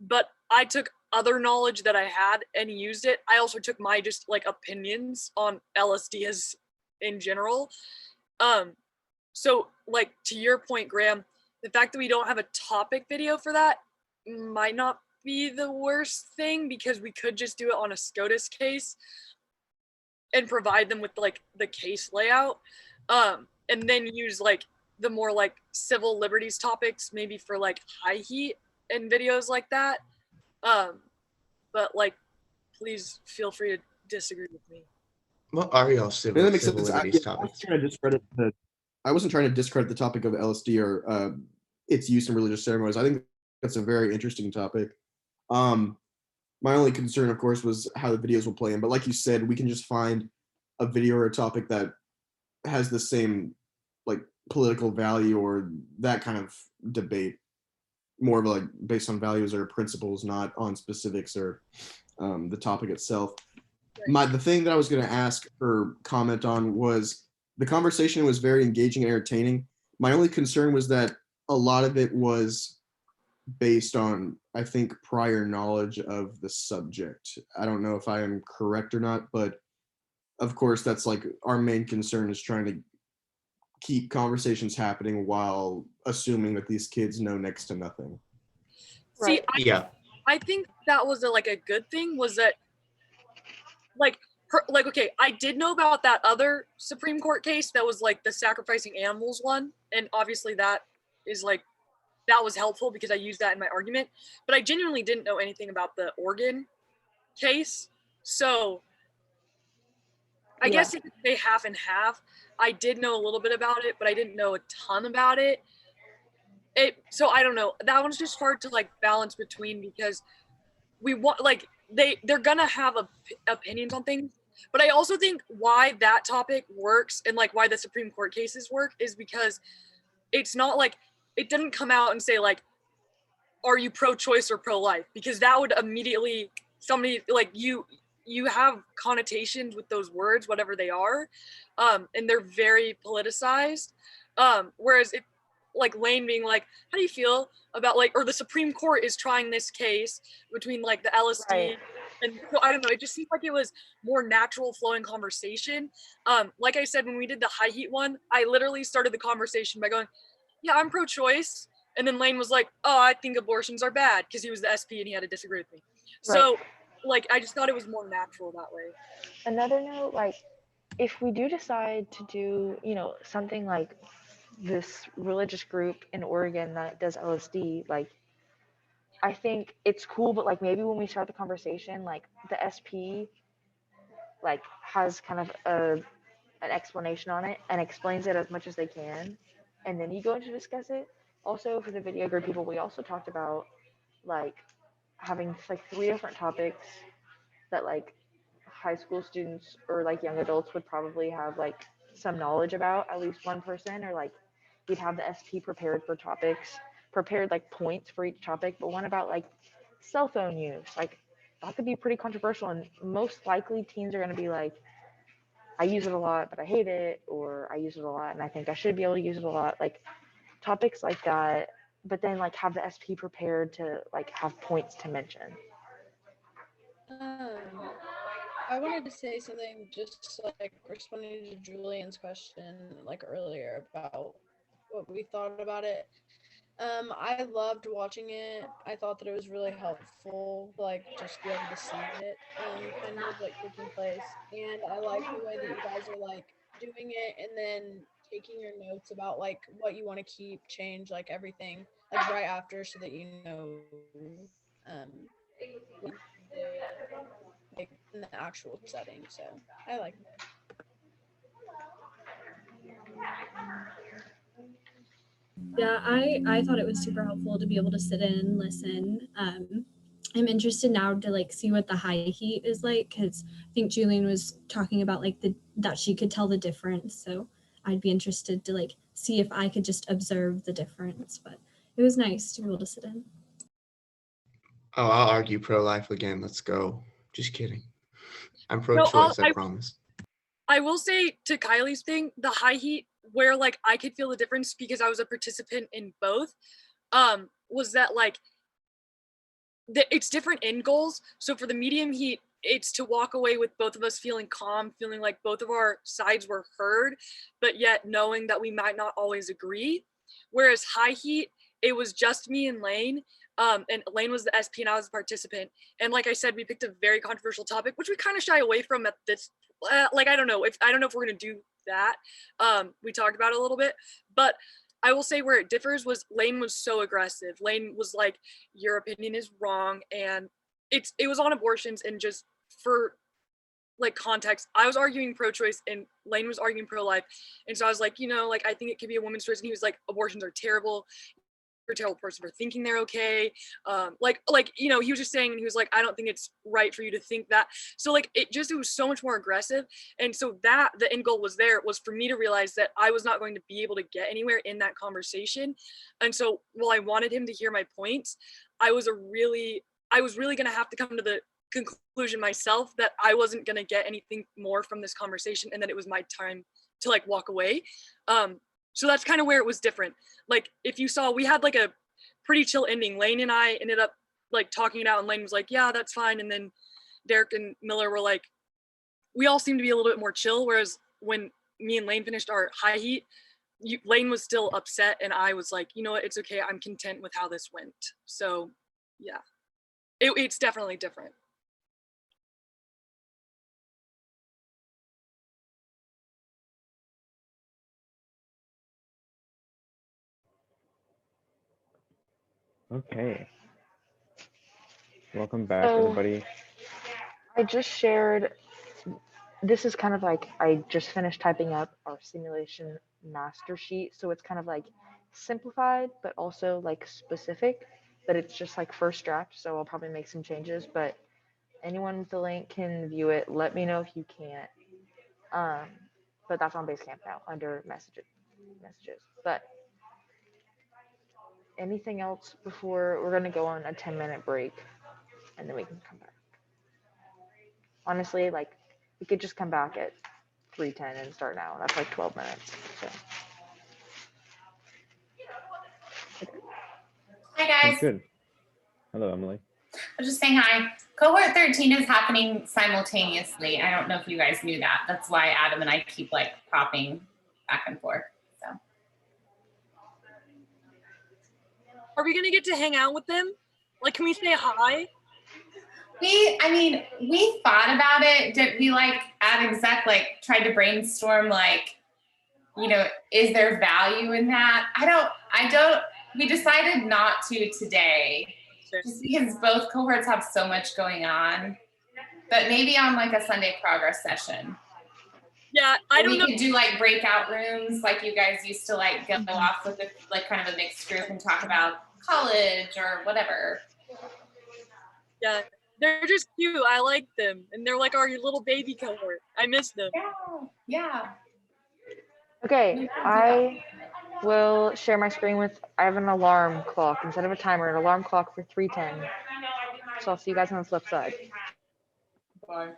but I took other knowledge that I had and used it. I also took my just like opinions on LSD as in general. So like to your point, Graham, the fact that we don't have a topic video for that might not be the worst thing because we could just do it on a SCOTUS case and provide them with like the case layout, and then use like the more like civil liberties topics maybe for like high heat and videos like that. But like, please feel free to disagree with me. What are y'all civil, That makes civil sense. liberties I topics? wasn't trying to discredit the topic of LSD or its use in religious ceremonies. I think that's a very interesting topic. My only concern, of course, was how the videos will play in. But like you said, we can just find a video or a topic that has the same like political value or that kind of debate, more of like based on values or principles, not on specifics or the topic itself. The thing that I was going to ask or comment on was the conversation was very engaging and entertaining. My only concern was that a lot of it was based on, I think, prior knowledge of the subject. I don't know if I am correct or not, but of course, that's like our main concern is trying to keep conversations happening while assuming that these kids know next to nothing. See, I think that was a good thing was that okay, I did know about that other Supreme Court case that was like the sacrificing animals one, and obviously that is like that was helpful because I used that in my argument, but I genuinely didn't know anything about the Oregon case. So I guess you could say half and half. I did know a little bit about it, but I didn't know a ton about it. So I don't know. That one's just hard to like balance between because we want like they're gonna have opinions on things, but I also think why that topic works and like why the Supreme Court cases work is because it's not like it didn't come out and say like, are you pro-choice or pro-life? Because that would immediately somebody like you have connotations with those words, whatever they are, and they're very politicized. Whereas it, like Lane being like, how do you feel about like, or the Supreme Court is trying this case between like the LSD Right. and so I don't know, it just seemed like it was more natural flowing conversation. Like I said, when we did the high heat one, I literally started the conversation by going, yeah, I'm pro-choice. And then Lane was like, oh, I think abortions are bad because he was the SP and he had to disagree with me. So like, I just thought it was more natural that way. Another note, like, if we do decide to do, you know, something like this religious group in Oregon that does LSD, like, I think it's cool, but like maybe when we start the conversation, like the SP like has kind of an explanation on it and explains it as much as they can, and then you go in to discuss it. Also, for the video group people, we also talked about like having like 3 different topics that like high school students or like young adults would probably have like some knowledge about, at least one person, or like we'd have the SP prepared for topics, prepared like points for each topic, but one about like cell phone use. Like that could be pretty controversial, and most likely teens are going to be like, I use it a lot, but I hate it, or I use it a lot and I think I should be able to use it a lot. Like topics like that, but then like have the SP prepared to like have points to mention. I wanted to say something just like responding to Julian's question like earlier about what we thought about it. I loved watching it. I thought that it was really helpful, like just to be able to see it, kind of like taking place. And I like the way that you guys are like doing it and then taking your notes about like what you want to keep, change, like everything, like right after, so that you know, what you did, like in the actual setting. So I like it. Yeah, I thought it was super helpful to be able to sit in and listen. I'm interested now to like see what the high heat is like, because I think Julian was talking about like the that she could tell the difference. So I'd be interested to like see if I could just observe the difference. But it was nice to be able to sit in. Oh, I'll argue pro-life again. Let's go. Just kidding. I'm No, pro-choice, I promise. I will say to Kylie's thing, the high heat where like I could feel the difference because I was a participant in both, was that like it's different end goals. So for the medium heat, it's to walk away with both of us feeling calm, feeling like both of our sides were heard, but yet knowing that we might not always agree. Whereas high heat, it was just me and Lane. And Lane was the SP and I was the participant. And like I said, we picked a very controversial topic, which we kind of shy away from at this. Like I don't know if we're gonna do that. We talked about it a little bit, but I will say where it differs was Lane was so aggressive. Lane was like, your opinion is wrong. And it was on abortions, and just for like context, I was arguing pro-choice and Lane was arguing pro-life. And so I was like, you know, like I think it could be a woman's choice. And he was like, abortions are terrible. You're a terrible person for thinking they're okay. Like, you know, he was just saying, and he was like, I don't think it's right for you to think that. So like, it was so much more aggressive. And so that the end goal was for me to realize that I was not going to be able to get anywhere in that conversation. And so while I wanted him to hear my points, I was really going to have to come to the conclusion myself that I wasn't going to get anything more from this conversation, and that it was my time to like walk away. So that's kind of where it was different. Like if you saw, we had like a pretty chill ending. Lane and I ended up like talking it out, and Lane was like, yeah, that's fine. And then Derek and Miller were like, we all seemed to be a little bit more chill. Whereas when me and Lane finished our high heat, Lane was still upset, and I was like, you know what, it's okay. I'm content with how this went. So yeah, it's definitely different. Okay. Welcome back, So everybody. I just shared, this is kind of like, I just finished typing up our simulation master sheet. So it's kind of like simplified, but also like specific, but it's just like first draft. So I'll probably make some changes, but anyone with the link can view it. Let me know if you can't. But that's on Basecamp now under messages. But anything else before we're gonna go on a 10-minute break, and then we can come back. honestly, like we could just come back at 3:10 and start now. That's like 12 minutes. So. Hi Sounds guys. good. Hello, Emily. I'm just saying hi. Cohort 13 is happening simultaneously. I don't know if you guys knew that. That's why Adam and I keep like popping back and forth. So. Are we gonna get to hang out with them? Like, can we say hi? We thought about it. Did we like at exec like tried to brainstorm like, you know, is there value in that? I don't, we decided not to today just because both cohorts have so much going on, but maybe on like a Sunday progress session. Yeah, I don't know. We could do like breakout rooms like you guys used to like go off with like kind of a mixed group and talk about college or whatever. Yeah, they're just cute. I like them. And they're like our little baby cohort. I miss them. Yeah. Okay, I will share my screen with, I have an alarm clock instead of a timer, an alarm clock for 3:10. So I'll see you guys on the flip side. Bye.